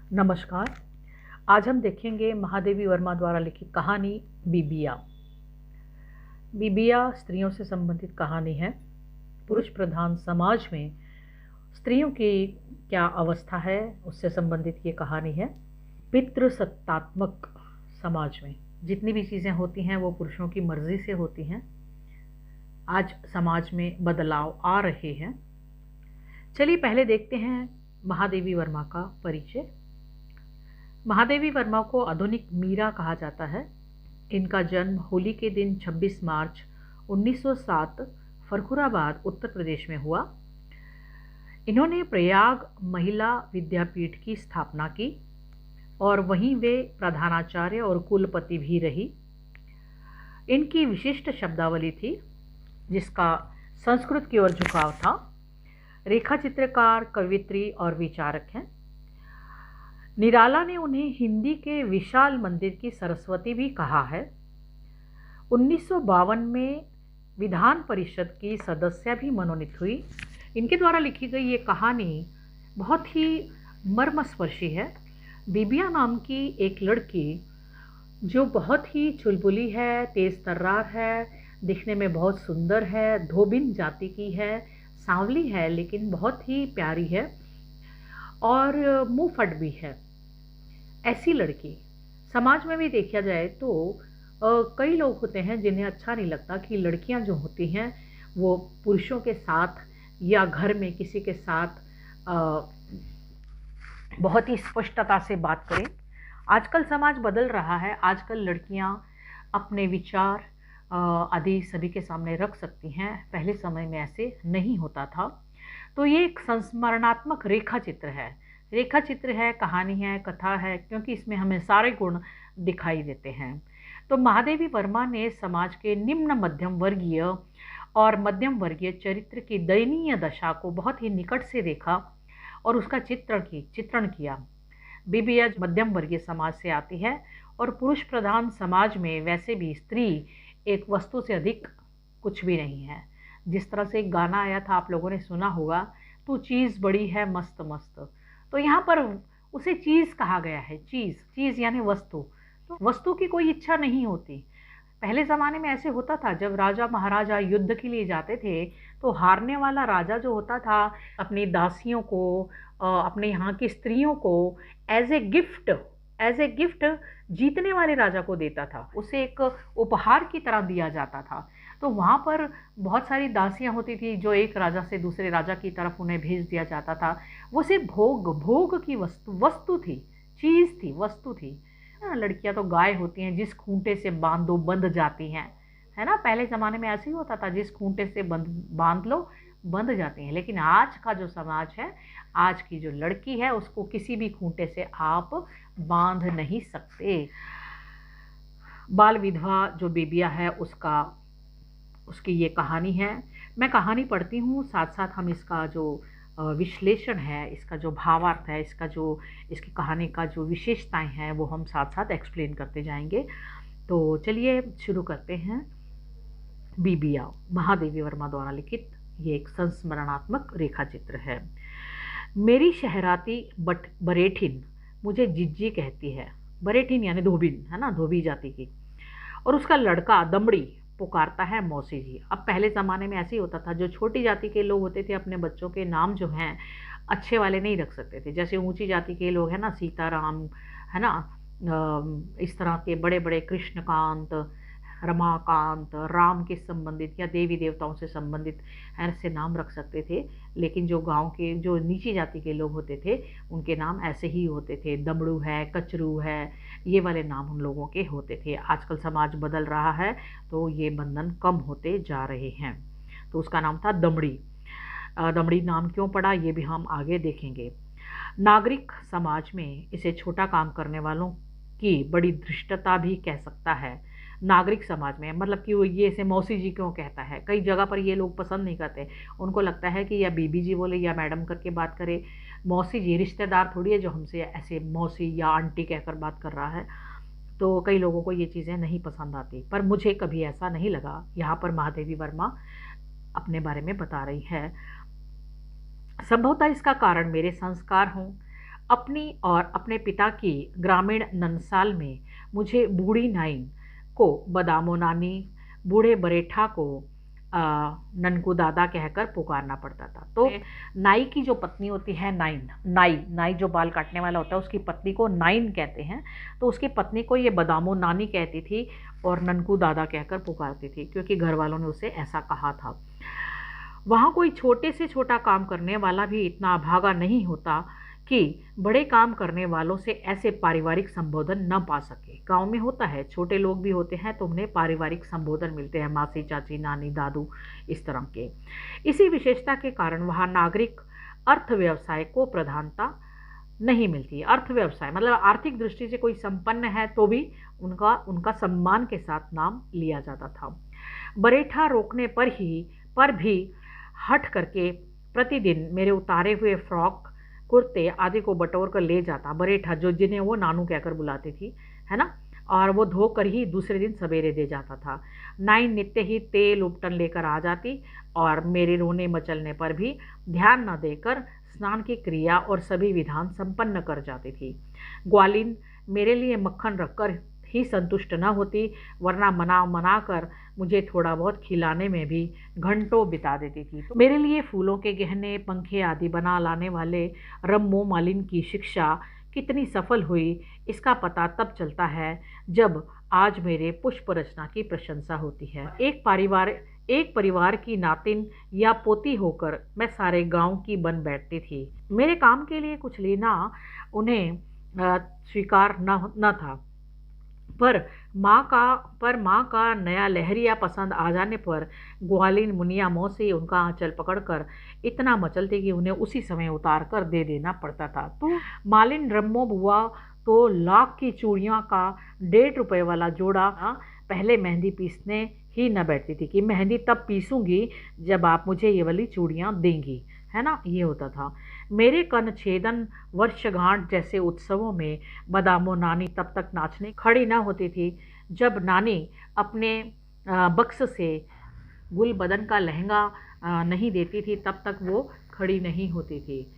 नमस्कार। आज हम देखेंगे महादेवी वर्मा द्वारा लिखित कहानी बीबिया। बीबिया स्त्रियों से संबंधित कहानी है। पुरुष प्रधान समाज में स्त्रियों की क्या अवस्था है उससे संबंधित ये कहानी है। पितृसत्तात्मक समाज में जितनी भी चीज़ें होती हैं वो पुरुषों की मर्जी से होती हैं। आज समाज में बदलाव आ रहे हैं। चलिए पहले देखते हैं महादेवी वर्मा का परिचय। महादेवी वर्मा को आधुनिक मीरा कहा जाता है। इनका जन्म होली के दिन 26 मार्च 1907 फरखुराबाद उत्तर प्रदेश में हुआ। इन्होंने प्रयाग महिला विद्यापीठ की स्थापना की और वहीं वे प्रधानाचार्य और कुलपति भी रही। इनकी विशिष्ट शब्दावली थी जिसका संस्कृत की ओर झुकाव था। रेखा चित्रकार, कवित्री और विचारक हैं। निराला ने उन्हें हिंदी के विशाल मंदिर की सरस्वती भी कहा है। 1952 में विधान परिषद की सदस्य भी मनोनीत हुई। इनके द्वारा लिखी गई ये कहानी बहुत ही मर्मस्पर्शी है। बीबिया नाम की एक लड़की जो बहुत ही चुलबुली है, तेज तर्रार है, दिखने में बहुत सुंदर है, धोबिन जाति की है, सांवली है लेकिन बहुत ही प्यारी है और मुंह फट भी है। ऐसी लड़की समाज में भी देखा जाए तो कई लोग होते हैं जिन्हें अच्छा नहीं लगता कि लड़कियां जो होती हैं वो पुरुषों के साथ या घर में किसी के साथ बहुत ही स्पष्टता से बात करें। आजकल समाज बदल रहा है। आजकल लड़कियां अपने विचार आदि सभी के सामने रख सकती हैं। पहले समय में ऐसे नहीं होता था। तो ये एक संस्मरणात्मक रेखा चित्र है। रेखा चित्र है, कहानी है, कथा है, क्योंकि इसमें हमें सारे गुण दिखाई देते हैं। तो महादेवी वर्मा ने समाज के निम्न मध्यम वर्गीय और मध्यम वर्गीय चरित्र की दयनीय दशा को बहुत ही निकट से देखा और उसका चित्रण किया। बीबिया मध्यम वर्गीय समाज से आती है और पुरुष प्रधान समाज में वैसे भी स्त्री एक वस्तु से अधिक कुछ भी नहीं है। जिस तरह से एक गाना आया था, आप लोगों ने सुना होगा, तू चीज़ बड़ी है मस्त मस्त। तो यहाँ पर उसे चीज़ कहा गया है। चीज़ यानी वस्तु। तो वस्तु की कोई इच्छा नहीं होती। पहले ज़माने में ऐसे होता था, जब राजा महाराजा युद्ध के लिए जाते थे तो हारने वाला राजा जो होता था अपनी दासियों को, अपने यहाँ की स्त्रियों को एज ए गिफ्ट जीतने वाले राजा को देता था। उसे एक उपहार की तरह दिया जाता था। तो वहाँ पर बहुत सारी दासियाँ होती थी जो एक राजा से दूसरे राजा की तरफ उन्हें भेज दिया जाता था। वो सिर्फ भोग की वस्तु थी, चीज़ थी, वस्तु थी। लड़कियां तो गाय होती हैं, जिस खूंटे से बांधो बंध जाती हैं, है ना। पहले ज़माने में ऐसे ही होता था, जिस खूंटे से बांध लो बंध जाती हैं। लेकिन आज का जो समाज है, आज की जो लड़की है, उसको किसी भी खूंटे से आप बांध नहीं सकते। बाल विधवा जो बीबिया है उसकी ये कहानी है। मैं कहानी पढ़ती हूँ, साथ साथ हम इसका जो विश्लेषण है, इसका जो भावार्थ है, इसकी कहानी का जो विशेषताएं हैं वो हम साथ साथ एक्सप्लेन करते जाएंगे। तो चलिए शुरू करते हैं। बीबिया महादेवी वर्मा द्वारा लिखित ये एक संस्मरणात्मक रेखा चित्र है। मेरी शहराती बरेठिन मुझे जिज्जी कहती है। बरेठिन यानी धोबिन, है ना, धोबी जाति की। और उसका लड़का दमड़ी पुकारता है मौसी जी। अब पहले ज़माने में ऐसे ही होता था, जो छोटी जाति के लोग होते थे अपने बच्चों के नाम जो हैं अच्छे वाले नहीं रख सकते थे। जैसे ऊंची जाति के लोग हैं ना, सीताराम, है ना, इस तरह के बड़े बड़े कृष्णकांत, रमाकांत, राम के संबंधित या देवी देवताओं से संबंधित ऐसे नाम रख सकते थे। लेकिन जो गांव के, जो नीची जाति के लोग होते थे, उनके नाम ऐसे ही होते थे। दमड़ू है, कचरू है, ये वाले नाम उन लोगों के होते थे। आजकल समाज बदल रहा है तो ये बंधन कम होते जा रहे हैं। तो उसका नाम था दमड़ी। दमड़ी नाम क्यों पड़ा ये भी हम आगे देखेंगे। नागरिक समाज में इसे छोटा काम करने वालों की बड़ी धृष्टता भी कह सकता है। नागरिक समाज में मतलब कि वो ये इसे मौसी जी क्यों कहता है। कई जगह पर ये लोग पसंद नहीं करते। उनको लगता है कि या बीबी जी बोले या मैडम करके बात करे। मौसी जी रिश्तेदार थोड़ी है जो हमसे ऐसे मौसी या आंटी कहकर बात कर रहा है। तो कई लोगों को ये चीज़ें नहीं पसंद आती, पर मुझे कभी ऐसा नहीं लगा। यहाँ पर महादेवी वर्मा अपने बारे में बता रही है। संभवतः इसका कारण मेरे संस्कार हों, अपनी और अपने पिता की ग्रामीण नंसाल में मुझे बूढ़ी नाइन को बदामो नानी, बूढ़े बरेठा को ननकू दादा कहकर पुकारना पड़ता था। तो नाई की जो पत्नी होती है, नाइन, नाई नाई जो बाल काटने वाला होता है उसकी पत्नी को नाइन कहते हैं। तो उसकी पत्नी को ये बदामो नानी कहती थी और ननकू दादा कहकर पुकारती थी, क्योंकि घर वालों ने उसे ऐसा कहा था। वहाँ कोई छोटे से छोटा काम करने वाला भी इतना अभागा नहीं होता कि बड़े काम करने वालों से ऐसे पारिवारिक संबोधन न पा सके। गांव में होता है, छोटे लोग भी होते हैं तो उन्हें पारिवारिक संबोधन मिलते हैं, मासी, चाची, नानी, दादू, इस तरह के। इसी विशेषता के कारण वहाँ नागरिक अर्थ व्यवसाय को प्रधानता नहीं मिलती। अर्थ व्यवसाय मतलब आर्थिक दृष्टि से कोई संपन्न है तो भी उनका उनका सम्मान के साथ नाम लिया जाता था। बरेठा रोकने पर भी हट करके प्रतिदिन मेरे उतारे हुए फ्रॉक, कुर्ते आदि को बटोर कर ले जाता बरेठा, जो जिन्हें वो नानू कहकर बुलाती थी, है ना, और वो धोकर ही दूसरे दिन सवेरे दे जाता था। नाइन नित्य ही तेल उपटन लेकर आ जाती और मेरे रोने मचलने पर भी ध्यान न देकर स्नान की क्रिया और सभी विधान संपन्न कर जाती थी। ग्वालिन मेरे लिए मक्खन रखकर ही संतुष्ट न होती, वरना मना कर मुझे थोड़ा बहुत खिलाने में भी घंटों बिता देती थी। तो मेरे लिए फूलों के गहने, पंखे आदि बना लाने वाले रम्मो मालिन की शिक्षा कितनी सफल हुई, इसका पता तब चलता है जब आज मेरे पुष्प रचना की प्रशंसा होती है। एक परिवार की नातिन या पोती होकर मैं सारे गांव की बन बैठती थी। मेरे काम के लिए कुछ लेना उन्हें स्वीकार न था, पर माँ का नया लहरिया पसंद आ जाने पर ग्वालिन, मुनिया, मौसी उनका आंचल पकड़कर इतना मचलती कि उन्हें उसी समय उतार कर दे देना पड़ता था। तो मालिन रम्मो बुआ तो लाख की चूड़ियों का 1.5 रुपए वाला जोड़ा पहले मेहंदी पीसने ही न बैठती थी कि मेहंदी तब पीसूंगी जब आप मुझे ये वाली चूड़ियाँ देंगी, है ना, ये होता था। मेरे कन छेदन, वर्षगांठ जैसे उत्सवों में बदामो नानी तब तक नाचने खड़ी ना होती थी जब नानी अपने बक्स से गुल बदन का लहंगा नहीं देती थी, तब तक वो खड़ी नहीं होती थी।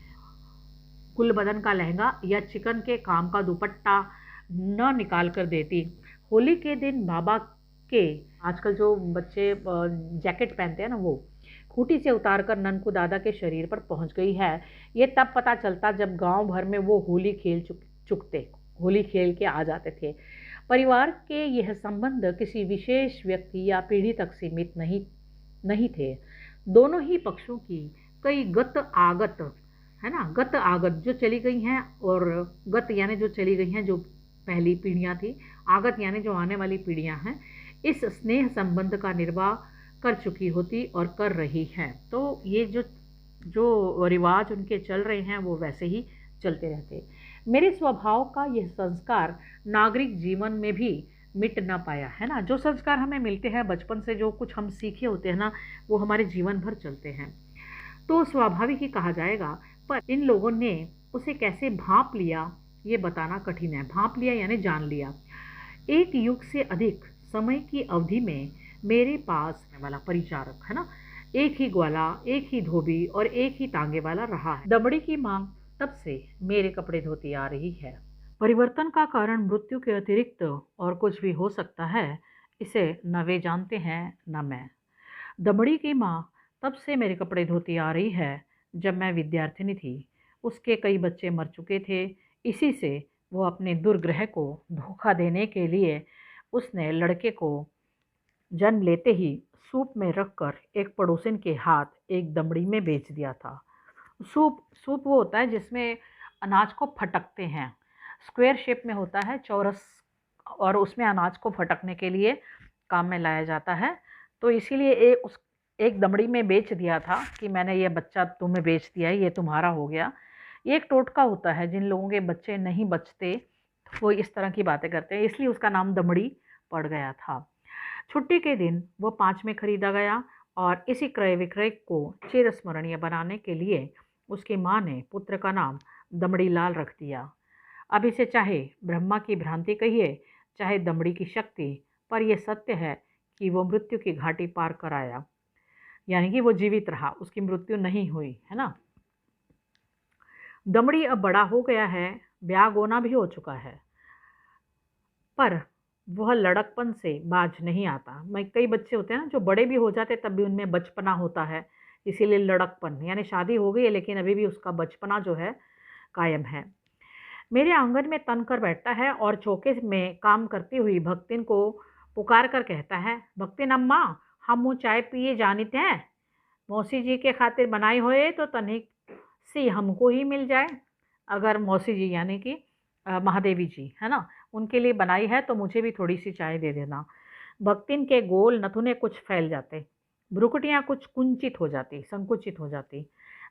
गुल बदन का लहंगा या चिकन के काम का दुपट्टा न निकाल कर देती। होली के दिन बाबा के, आजकल जो बच्चे जैकेट पहनते हैं ना, वो खूटी से उतारकर ननकू दादा के शरीर पर पहुंच गई है। ये तब पता चलता जब गांव भर में वो होली खेल के आ जाते थे। परिवार के यह संबंध किसी विशेष व्यक्ति या पीढ़ी तक सीमित नहीं थे। दोनों ही पक्षों की कई गत आगत, है ना, गत आगत जो चली गई हैं, और गत यानी जो चली गई हैं, जो पहली पीढ़ियां थी, आगत यानी जो आने वाली पीढ़ियां हैं, इस स्नेह संबंध का निर्वाह कर चुकी होती और कर रही हैं। तो ये जो रिवाज उनके चल रहे हैं वो वैसे ही चलते रहते। मेरे स्वभाव का यह संस्कार नागरिक जीवन में भी मिट ना पाया, है ना। जो संस्कार हमें मिलते हैं बचपन से, जो कुछ हम सीखे होते हैं ना, वो हमारे जीवन भर चलते हैं। तो स्वाभाविक ही कहा जाएगा, पर इन लोगों ने उसे कैसे भांप लिया ये बताना कठिन है। भांप लिया यानी जान लिया। एक युग से अधिक समय की अवधि में मेरे पास वाला परिचारक, है ना, एक ही ग्वाला, एक ही धोबी और एक ही तांगे वाला रहा है। दमड़ी की मांग तब से मेरे कपड़े धोती आ रही है। परिवर्तन का कारण मृत्यु के अतिरिक्त और कुछ भी हो सकता है, इसे न वे जानते हैं न मैं। दमड़ी की माँ तब से मेरे कपड़े धोती आ रही है जब मैं विद्यार्थिनी थी। उसके कई बच्चे मर चुके थे। इसी से वो अपने दुर्ग्रह को धोखा देने के लिए उसने लड़के को जन्म लेते ही सूप में रखकर एक पड़ोसिन के हाथ एक दमड़ी में बेच दिया था। सूप वो होता है जिसमें अनाज को फटकते हैं, स्क्वायर शेप में होता है, चौरस, और उसमें अनाज को फटकने के लिए काम में लाया जाता है। तो इसीलिए एक दमड़ी में बेच दिया था कि मैंने ये बच्चा तुम्हें बेच दिया है, ये तुम्हारा हो गया। ये एक टोटका होता है, जिन लोगों के बच्चे नहीं बचते वो इस तरह की बातें करते हैं, इसलिए उसका नाम दमड़ी पड़ गया था। छुट्टी के दिन वो 5 में खरीदा गया और इसी क्रय विक्रय को चिरस्मरणीय बनाने के लिए उसकी माँ ने पुत्र का नाम दमड़ी लाल रख दिया। अब इसे चाहे ब्रह्मा की भ्रांति कहिए, चाहे दमड़ी की शक्ति, पर यह सत्य है कि वो मृत्यु की घाटी पार कर आया, यानी कि वो जीवित रहा, उसकी मृत्यु नहीं हुई, है ना। दमड़ी अब बड़ा हो गया है, ब्याह गोना भी हो चुका है, पर वह लड़कपन से बाज नहीं आता। मैं कई बच्चे होते हैं ना जो बड़े भी हो जाते तब भी उनमें बचपना होता है, इसीलिए लड़कपन, यानी शादी हो गई है लेकिन अभी भी उसका बचपना जो है कायम है। मेरे आंगन में तन कर बैठता है और चौके में काम करती हुई भक्तिन को पुकार कर कहता है, भक्तिन अम्मा, हम मुँह चाय पिए जानित हैं, मौसी जी के खातिर बनाई होए तो तनिक सी हमको ही मिल जाए। अगर मौसी जी यानी कि महादेवी जी है ना, उनके लिए बनाई है तो मुझे भी थोड़ी सी चाय दे देना। भक्तिन के गोल नथुने कुछ फैल जाते, भ्रुकुटियाँ कुछ कुंचित हो जाती, संकुचित हो जाती,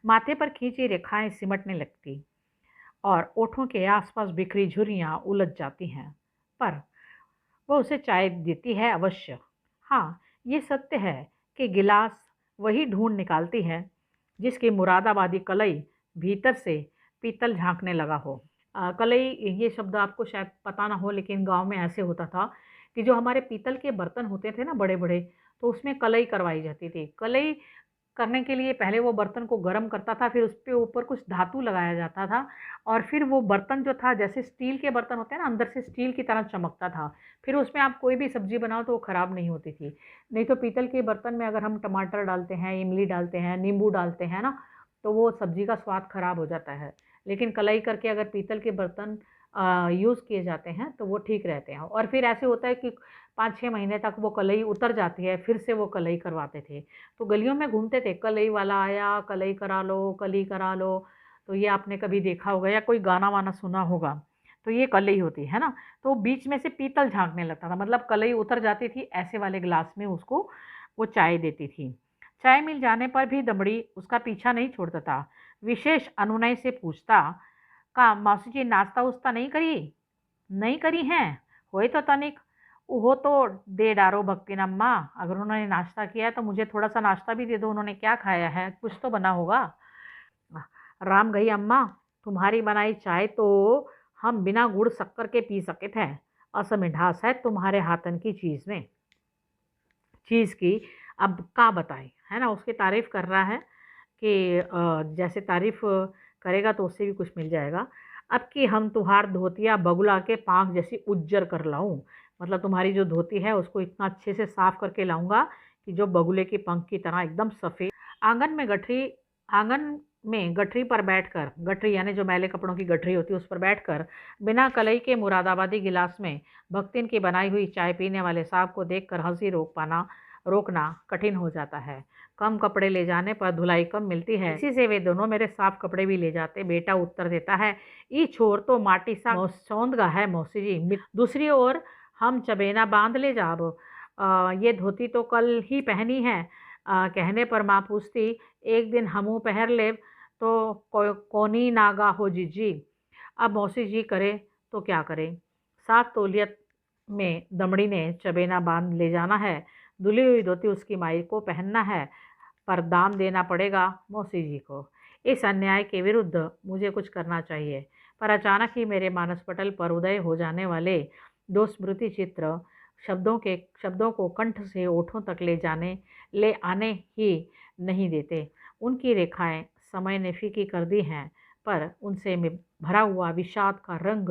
माथे पर खींची रेखाएं सिमटने लगती और ओठों के आसपास बिखरी झुर्रियाँ उलझ जाती हैं। पर वह उसे चाय देती है अवश्य। हाँ, ये सत्य है कि गिलास वही ढूंढ निकालती है जिसकी मुरादाबादी कलई भीतर से पीतल झांकने लगा हो। कलई, ये शब्द आपको शायद पता ना हो लेकिन गांव में ऐसे होता था कि जो हमारे पीतल के बर्तन होते थे ना बड़े बड़े, तो उसमें कलई करवाई जाती थी। कलई करने के लिए पहले वो बर्तन को गर्म करता था, फिर उसके ऊपर कुछ धातु लगाया जाता था और फिर वो बर्तन जो था, जैसे स्टील के बर्तन होते हैं ना, अंदर से स्टील की तरह चमकता था। फिर उसमें आप कोई भी सब्जी बनाओ तो वो ख़राब नहीं होती थी। नहीं तो पीतल के बर्तन में अगर हम टमाटर डालते हैं, इमली डालते हैं, नींबू डालते हैं ना, तो वो सब्जी का स्वाद ख़राब हो जाता है। लेकिन कलाई करके अगर पीतल के बर्तन यूज़ किए जाते हैं तो वो ठीक रहते हैं। और फिर ऐसे होता है कि 5-6 महीने तक वो कलई उतर जाती है, फिर से वो कलई करवाते थे। तो गलियों में घूमते थे, कलई वाला आया, कलई करा लो, कली करा लो। तो ये आपने कभी देखा होगा या कोई गाना वाना सुना होगा। तो ये कलई होती है ना। तो बीच में से पीतल झांकने लगता था, मतलब कलई उतर जाती थी, ऐसे वाले गिलास में उसको वो चाय देती थी। चाय मिल जाने पर भी दमड़ी उसका पीछा नहीं छोड़ता था। विशेष अनुनय से पूछता, का मौसी जी नाश्ता उस्ता नहीं करी? नहीं करी हैं? होए तो तनिक वो तो दे डारो भक्तिन अम्मा, अगर उन्होंने नाश्ता किया है तो मुझे थोड़ा सा नाश्ता भी दे दो। उन्होंने क्या खाया है, कुछ तो बना होगा। राम गई अम्मा, तुम्हारी बनाई चाय तो हम बिना गुड़ शक्कर के पी सके थे। असम मिठास है तुम्हारे हाथन की चीज़ की। अब का बताए, है ना, उसकी तारीफ कर रहा है कि जैसे तारीफ करेगा तो उससे भी कुछ मिल जाएगा। अब कि हम तुहार धोतिया बगुला के पाँख जैसी उज्जर कर लाऊं, मतलब तुम्हारी जो धोती है उसको इतना अच्छे से साफ करके लाऊंगा कि जो बगुले के पंख की तरह एकदम सफ़ेद। आंगन में गठरी आंगन में गठरी पर बैठकर, गठरी यानी जो मैले कपड़ों की गठरी होती है उस पर बैठकर बिना कलई के मुरादाबादी गिलास में भक्तिन की बनाई हुई चाय पीने वाले साहब को देखकर हंसी रोकना कठिन हो जाता है। कम कपड़े ले जाने पर धुलाई कम मिलती है, इसी से वे दोनों मेरे साफ कपड़े भी ले जाते। बेटा उत्तर देता है, ई छोर तो माटी सा सौंदगा है मौसी जी। दूसरी ओर हम चबेना बांध ले जाब, ये धोती तो कल ही पहनी है। कहने पर माँ पूछती, एक दिन हमू पहर लेब तो कोनी नागा हो जीजी। अब मौसी जी करे तो क्या करे। 7 तौलियत में दमड़ी ने चबेना बांध ले जाना है। धुली हुई धोती उसकी माई को पहनना है, पर दाम देना पड़ेगा मौसी जी को। इस अन्याय के विरुद्ध मुझे कुछ करना चाहिए। पर अचानक ही मेरे मानस पटल पर उदय हो जाने वाले दो स्मृति चित्र शब्दों को कंठ से ओठों तक ले आने ही नहीं देते। उनकी रेखाएं समय ने फीकी कर दी हैं, पर उनसे भरा हुआ विषाद का रंग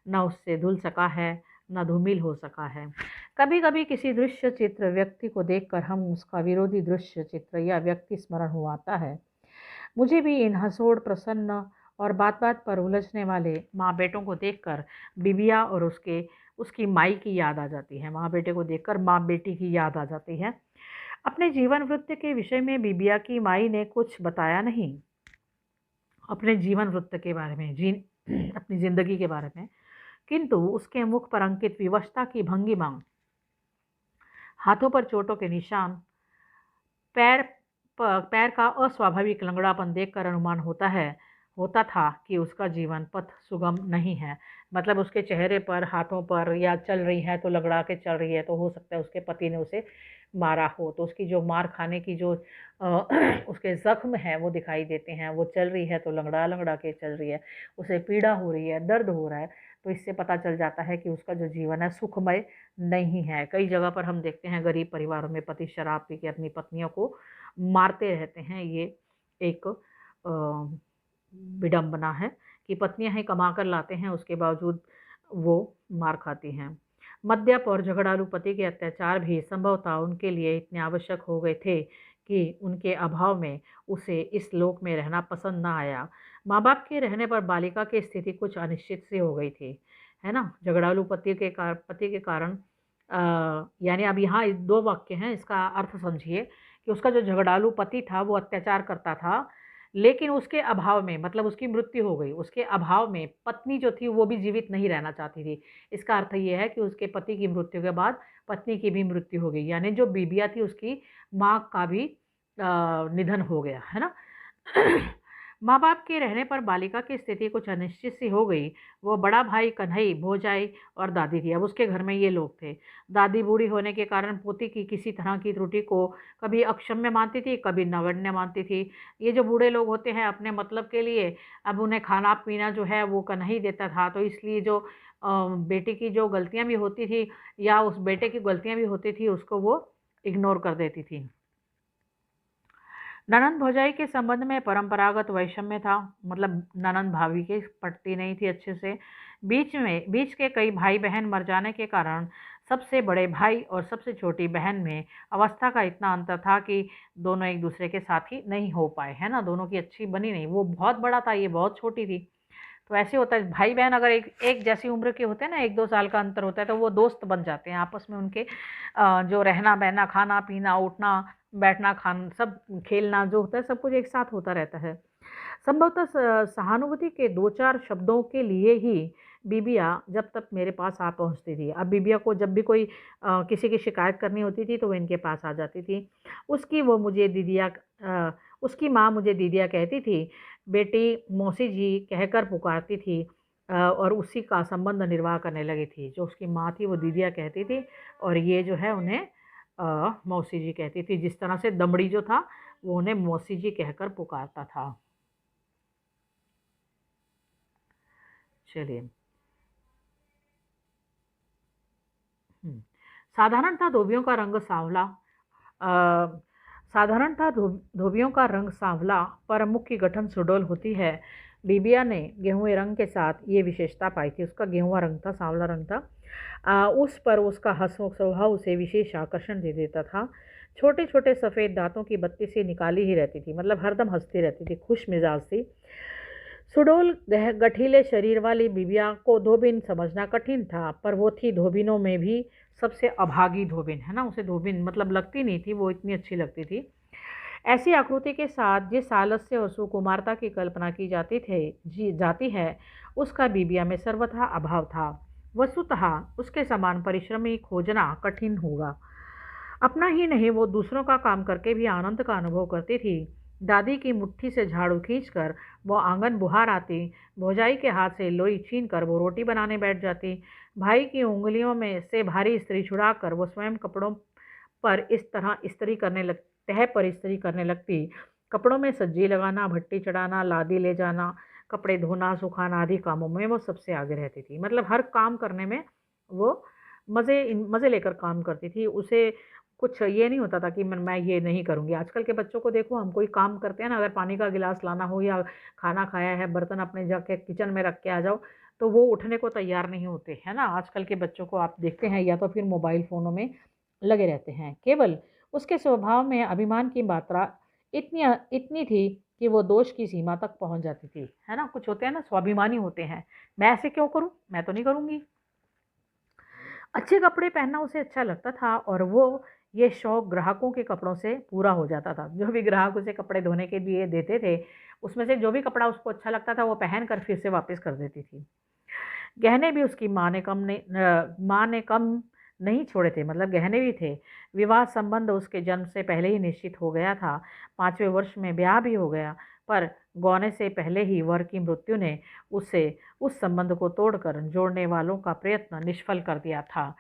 न उससे धुल सका है, न धूमिल हो सका है। कभी कभी किसी दृश्य चित्र व्यक्ति को देखकर हम उसका विरोधी दृश्य चित्र या व्यक्ति स्मरण हो आता है। मुझे भी इन हंसोड़ प्रसन्न और बात बात पर उलझने वाले माँ बेटों को देखकर बिबिया और उसकी माई की याद आ जाती है। माँ बेटे को देखकर माँ बेटी की याद आ जाती है। अपने जीवन वृत्त के विषय में बिबिया की माई ने कुछ बताया नहीं, अपने जीवन वृत्त के बारे में, अपनी जिंदगी के बारे में, किंतु उसके मुख पर अंकित विवशता की भंगिमा, हाथों पर चोटों के निशान, पैर पैर का अस्वाभाविक लंगड़ापन देखकर अनुमान होता था कि उसका जीवन पथ सुगम नहीं है। मतलब उसके चेहरे पर, हाथों पर, या चल रही है तो लगड़ा के चल रही है, तो हो सकता है उसके पति ने उसे मारा हो, तो उसकी जो मार खाने की जो उसके जख्म है वो दिखाई देते हैं। वो चल रही है तो लंगड़ा लंगड़ा के चल रही है, उसे पीड़ा हो रही है, दर्द हो रहा है। तो इससे पता चल जाता है कि उसका जो जीवन है सुखमय नहीं है। कई जगह पर हम देखते हैं गरीब परिवारों में पति शराब पी के अपनी पत्नियों को मारते रहते हैं। ये एक विडंबना है कि पत्नियां ही कमा कर लाते हैं, उसके बावजूद वो मार खाती हैं। मद्यप और झगड़ालू पति के अत्याचार भी संभवतः उनके लिए इतने आवश्यक हो गए थे कि उनके अभाव में उसे इस लोक में रहना पसंद ना आया। माँ बाप के रहने पर बालिका की स्थिति कुछ अनिश्चित सी हो गई थी, है ना। झगड़ालू पति के कारण यानी अब यहाँ दो वाक्य हैं, इसका अर्थ समझिए कि उसका जो झगड़ालू पति था वो अत्याचार करता था, लेकिन उसके अभाव में, मतलब उसकी मृत्यु हो गई, उसके अभाव में पत्नी जो थी वो भी जीवित नहीं रहना चाहती थी। इसका अर्थ ये है कि उसके पति की मृत्यु के बाद पत्नी की भी मृत्यु हो गई, यानी जो बीबिया थी उसकी माँ का भी निधन हो गया, है ना। माँ बाप के रहने पर बालिका की स्थिति कुछ अनिश्चित सी हो गई। वो बड़ा भाई कन्हई, भौजाई और दादी थी। अब उसके घर में ये लोग थे। दादी बूढ़ी होने के कारण पोती की किसी तरह की त्रुटि को कभी अक्षम्य मानती थी, कभी नगण्य मानती थी। ये जो बूढ़े लोग होते हैं अपने मतलब के लिए, अब उन्हें खाना पीना जो है वो कन्हई देता था, तो इसलिए जो बेटी की जो गलतियाँ भी होती थी या उस बेटे की गलतियाँ भी होती थी उसको वो इग्नोर कर देती थी। ननंद भौजाई के संबंध में परंपरागत वैषम्य था, मतलब ननंद भाभी के पटती नहीं थी अच्छे से। बीच के कई भाई बहन मर जाने के कारण सबसे बड़े भाई और सबसे छोटी बहन में अवस्था का इतना अंतर था कि दोनों एक दूसरे के साथ ही नहीं हो पाए, है ना। दोनों की अच्छी बनी नहीं, वो बहुत बड़ा था, ये बहुत छोटी थी। तो ऐसे होता है, भाई बहन अगर एक एक जैसी उम्र के होते हैं ना, 1-2 साल का अंतर होता है, तो वो दोस्त बन जाते हैं आपस में। उनके जो रहना बहना, खाना पीना, उठना बैठना, खाना, सब खेलना जो होता है सब कुछ एक साथ होता रहता है। संभवतः सहानुभूति के 2-4 शब्दों के लिए ही बीबिया जब तक मेरे पास आ पहुंचती थी। अब बीबिया को जब भी कोई किसी की शिकायत करनी होती थी तो वो इनके पास आ जाती थी। उसकी वो मुझे दीदिया उसकी माँ मुझे दीदिया कहती थी, बेटी मौसी जी कहकर पुकारती थी, और उसी का संबंध निर्वाह करने लगी थी। जो उसकी माँ थी वो दीदिया कहती थी और ये जो है उन्हें मौसी जी कहती थी। जिस तरह से दमड़ी जो था वो उन्हें मौसी जी कहकर पुकारता था। चलिए। साधारणतः धोबियों का रंग सांवला साधारणतः धोबियों का रंग सांवला पर मुख की गठन सुडौल होती है। बीबिया ने गेहूं रंग के साथ ये विशेषता पाई थी। उसका गेहुआ रंग था, सांवला रंग था। उस पर उसका हंसमुख स्वभाव उसे विशेष आकर्षण दे देता था। छोटे छोटे सफ़ेद दांतों की बत्ती से निकाली ही रहती थी, मतलब हरदम हंसती रहती थी, खुश मिजाज थी। सुडौल गठीले शरीर वाली बीबिया को धोबिन समझना कठिन था, पर वो थी धोबिनों में भी सबसे अभागी धोबिन, है ना। उसे धोबिन मतलब लगती नहीं थी, वो इतनी अच्छी लगती थी। ऐसी आकृति के साथ जिस आलस्य और सुकुमारता की कल्पना की जाती है, उसका बीबिया में सर्वथा अभाव था। वस्तुतः उसके समान परिश्रमी खोजना कठिन होगा। अपना ही नहीं, वो दूसरों का काम करके भी आनंद का अनुभव करती थी। दादी की मुट्ठी से झाड़ू खींचकर वो आंगन बुहार आती, भौजाई के हाथ से लोई छीनकर वो रोटी बनाने बैठ जाती, भाई की उंगलियों में से भारी इस्त्री छुड़ाकर वो स्वयं कपड़ों पर इस तरह इस्त्री करने लग तह पर इस्त्री करने लगती। कपड़ों में सज्जी लगाना, भट्टी चढ़ाना, लादी ले जाना, कपड़े धोना, सुखाना आदि कामों में वो सबसे आगे रहती थी। मतलब हर काम करने में वो मज़े लेकर काम करती थी। उसे कुछ ये नहीं होता था कि मैं ये नहीं करूँगी। आजकल के बच्चों को देखो, हम कोई काम करते हैं ना, अगर पानी का गिलास लाना हो या खाना खाया है, बर्तन अपने जाके किचन में रख के आ जाओ, तो वो उठने को तैयार नहीं होते, है ना। आजकल के बच्चों को आप देखते हैं या तो फिर मोबाइल फ़ोनों में लगे रहते हैं। केवल उसके स्वभाव में अभिमान की मात्रा इतनी इतनी थी कि वो दोष की सीमा तक पहुंच जाती थी, है ना। कुछ होते हैं ना स्वाभिमानी होते हैं, मैं ऐसे क्यों करूं, मैं तो नहीं करूंगी। अच्छे कपड़े पहनना उसे अच्छा लगता था और वो ये शौक ग्राहकों के कपड़ों से पूरा हो जाता था। जो भी ग्राहक उसे कपड़े धोने के लिए देते थे, उसमें से जो भी कपड़ा उसको अच्छा लगता था वो पहन कर फिर से वापस कर देती थी। गहने भी उसकी माँ ने कम नहीं छोड़े थे, मतलब गहने भी थे। विवाह संबंध उसके जन्म से पहले ही निश्चित हो गया था। 5वें वर्ष में ब्याह भी हो गया, पर गौने से पहले ही वर की मृत्यु ने उसे उस संबंध को तोड़कर जोड़ने वालों का प्रयत्न निष्फल कर दिया था।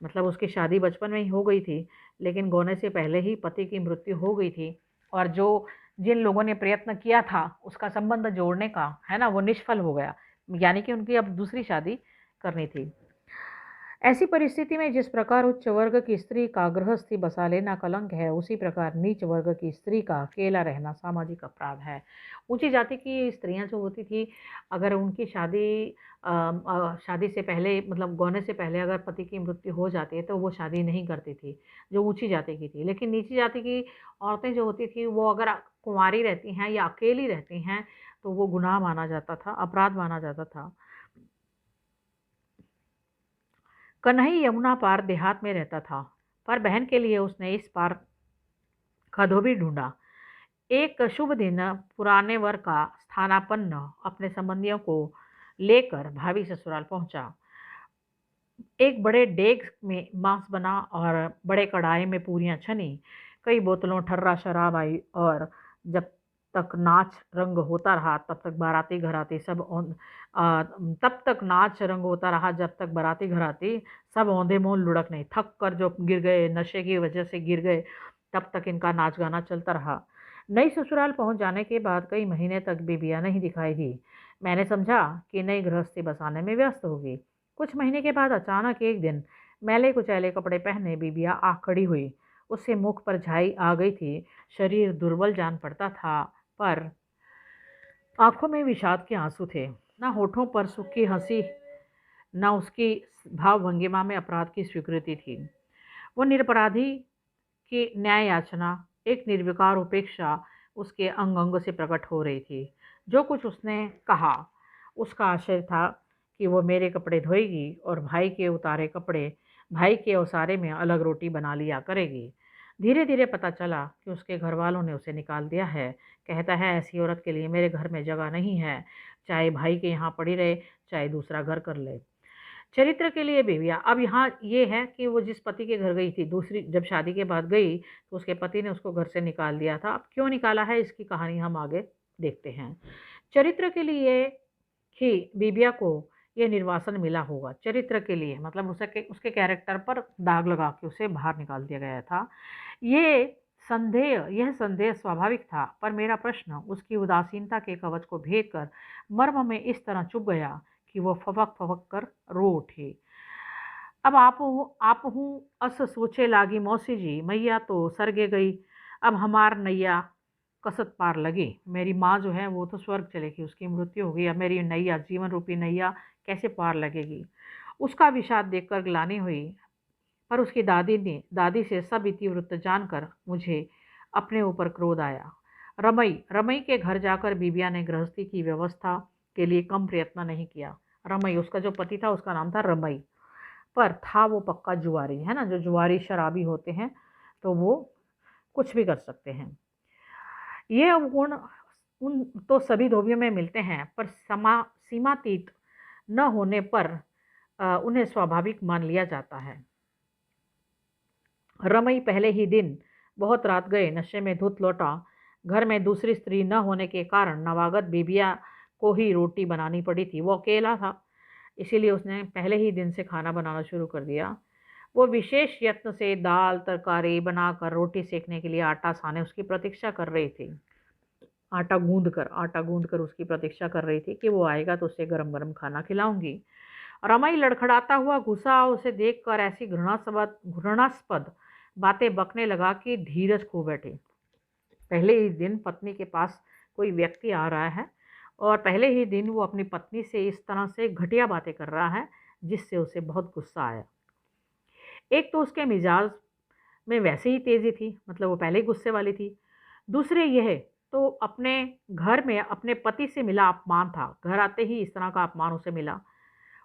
मतलब उसकी शादी बचपन में ही हो गई थी, लेकिन गौने से पहले ही पति की मृत्यु हो गई थी, और जिन लोगों ने प्रयत्न किया था उसका संबंध जोड़ने का, है ना, वो निष्फल हो गया। यानी कि उनकी अब दूसरी शादी करनी थी। ऐसी परिस्थिति में जिस प्रकार उच्च वर्ग की स्त्री का गृहस्थी बसा लेना कलंक है, उसी प्रकार नीच वर्ग की स्त्री का अकेला रहना सामाजिक अपराध है। ऊंची जाति की स्त्रियां जो होती थी, अगर उनकी शादी से पहले, मतलब गौने से पहले अगर पति की मृत्यु हो जाती है तो वो शादी नहीं करती थी, जो ऊंची जाति की थी। लेकिन नीची जाति की औरतें जो होती थी, वो अगर कुंवारी रहती हैं या अकेली रहती हैं तो वो गुनाह माना जाता था, अपराध माना जाता था। कन्हई यमुना पार देहात में रहता था, पर बहन के लिए उसने इस पार का धोबी ढूंढा। एक शुभ दिन पुराने वर का स्थानापन्न अपने संबंधियों को लेकर भाभी ससुराल पहुंचा। एक बड़े डेग में मांस बना और बड़े कढ़ाई में पूरियां छनी। कई बोतलों ठर्रा शराब आई और जब तक नाच रंग होता रहा तब तक बाराती घराती सब तब तक नाच रंग होता रहा जब तक बाराती घराती सब औंधे मोल लुढ़क नहीं, थक कर जो गिर गए, नशे की वजह से गिर गए, तब तक इनका नाच गाना चलता रहा। नई ससुराल पहुंच जाने के बाद कई महीने तक बीबिया नहीं दिखाई दी। मैंने समझा कि नई गृहस्थी बसाने में व्यस्त होगी। कुछ महीने के बाद अचानक एक दिन मैले कुचैले कपड़े पहने बीबिया आ खड़ी हुई। उससे मुख पर झाई आ गई थी, शरीर दुर्बल जान पड़ता था, पर आंखों में विषाद के आंसू थे। न होठों पर सुख की हंसी, न उसकी भाव भंगिमा में अपराध की स्वीकृति थी। वो निरपराधी की न्याय याचना, एक निर्विकार उपेक्षा उसके अंग अंग से प्रकट हो रही थी। जो कुछ उसने कहा उसका आशय था कि वो मेरे कपड़े धोएगी और भाई के उतारे कपड़े भाई के ओसारे में अलग रोटी बना लिया करेगी। धीरे धीरे पता चला कि उसके घर वालों ने उसे निकाल दिया है। कहता है, ऐसी औरत के लिए मेरे घर में जगह नहीं है, चाहे भाई के यहाँ पड़ी रहे, चाहे दूसरा घर कर ले। चरित्र के लिए बेविया। अब यहाँ ये है कि वो जिस पति के घर गई थी, दूसरी जब शादी के बाद गई तो उसके पति ने उसको घर से निकाल दिया था। अब क्यों निकाला है, इसकी कहानी हम आगे देखते हैं। चरित्र के लिए ही बीबिया को ये निर्वासन मिला होगा। चरित्र के लिए मतलब उसके कैरेक्टर पर दाग लगा के उसे बाहर निकाल दिया गया था। यह संदेह स्वाभाविक था, पर मेरा प्रश्न उसकी उदासीनता के कवच को भेद कर मर्म में इस तरह चुभ गया कि वो फवक फवक कर रो उठी। अब आप हूँ अस सोचे लागी मौसी जी, मैया तो सरगे गई, अब हमार नैया कसत पार लगी। मेरी माँ जो है वो तो स्वर्ग चलेगी, उसकी मृत्यु हो गई, अब मेरी नैया, जीवन रूपी नैया कैसे पार लगेगी। उसका विषाद देखकर ग्लानि हुई, पर उसकी दादी से सब इतिवृत्त जानकर मुझे अपने ऊपर क्रोध आया। रमई के घर जाकर बीबिया ने गृहस्थी की व्यवस्था के लिए कम प्रयत्न नहीं किया। रमई, उसका जो पति था उसका नाम था रमई, पर था वो पक्का जुआरी, है ना, जो जुआरी शराबी होते हैं तो वो कुछ भी कर सकते हैं। ये अवगुण उन तो सभी धोबियों में मिलते हैं, पर सीमातीत न होने पर उन्हें स्वाभाविक मान लिया जाता है। रमई पहले ही दिन बहुत रात गए नशे में धुत लौटा। घर में दूसरी स्त्री न होने के कारण नवागत बीबिया को ही रोटी बनानी पड़ी थी। वो अकेला था, इसीलिए उसने पहले ही दिन से खाना बनाना शुरू कर दिया। वो विशेष यत्न से दाल तरकारी बनाकर रोटी सेकने के लिए आटा साने उसकी प्रतीक्षा कर रही थी। आटा गूंद कर उसकी प्रतीक्षा कर रही थी कि वो आएगा तो उसे गरम गरम खाना खिलाऊंगी। रमई लड़खड़ाता हुआ घुसा, उसे देखकर ऐसी घृणास्पद बातें बकने लगा कि धीरज खो बैठे। पहले ही दिन पत्नी के पास कोई व्यक्ति आ रहा है और पहले ही दिन वो अपनी पत्नी से इस तरह से घटिया बातें कर रहा है, जिससे उसे बहुत गुस्सा आया। एक तो उसके मिजाज में वैसे ही तेज़ी थी, मतलब वो पहले ही गुस्से वाली थी। दूसरे यह तो अपने घर में अपने पति से मिला अपमान था। घर आते ही इस तरह का अपमान उसे मिला।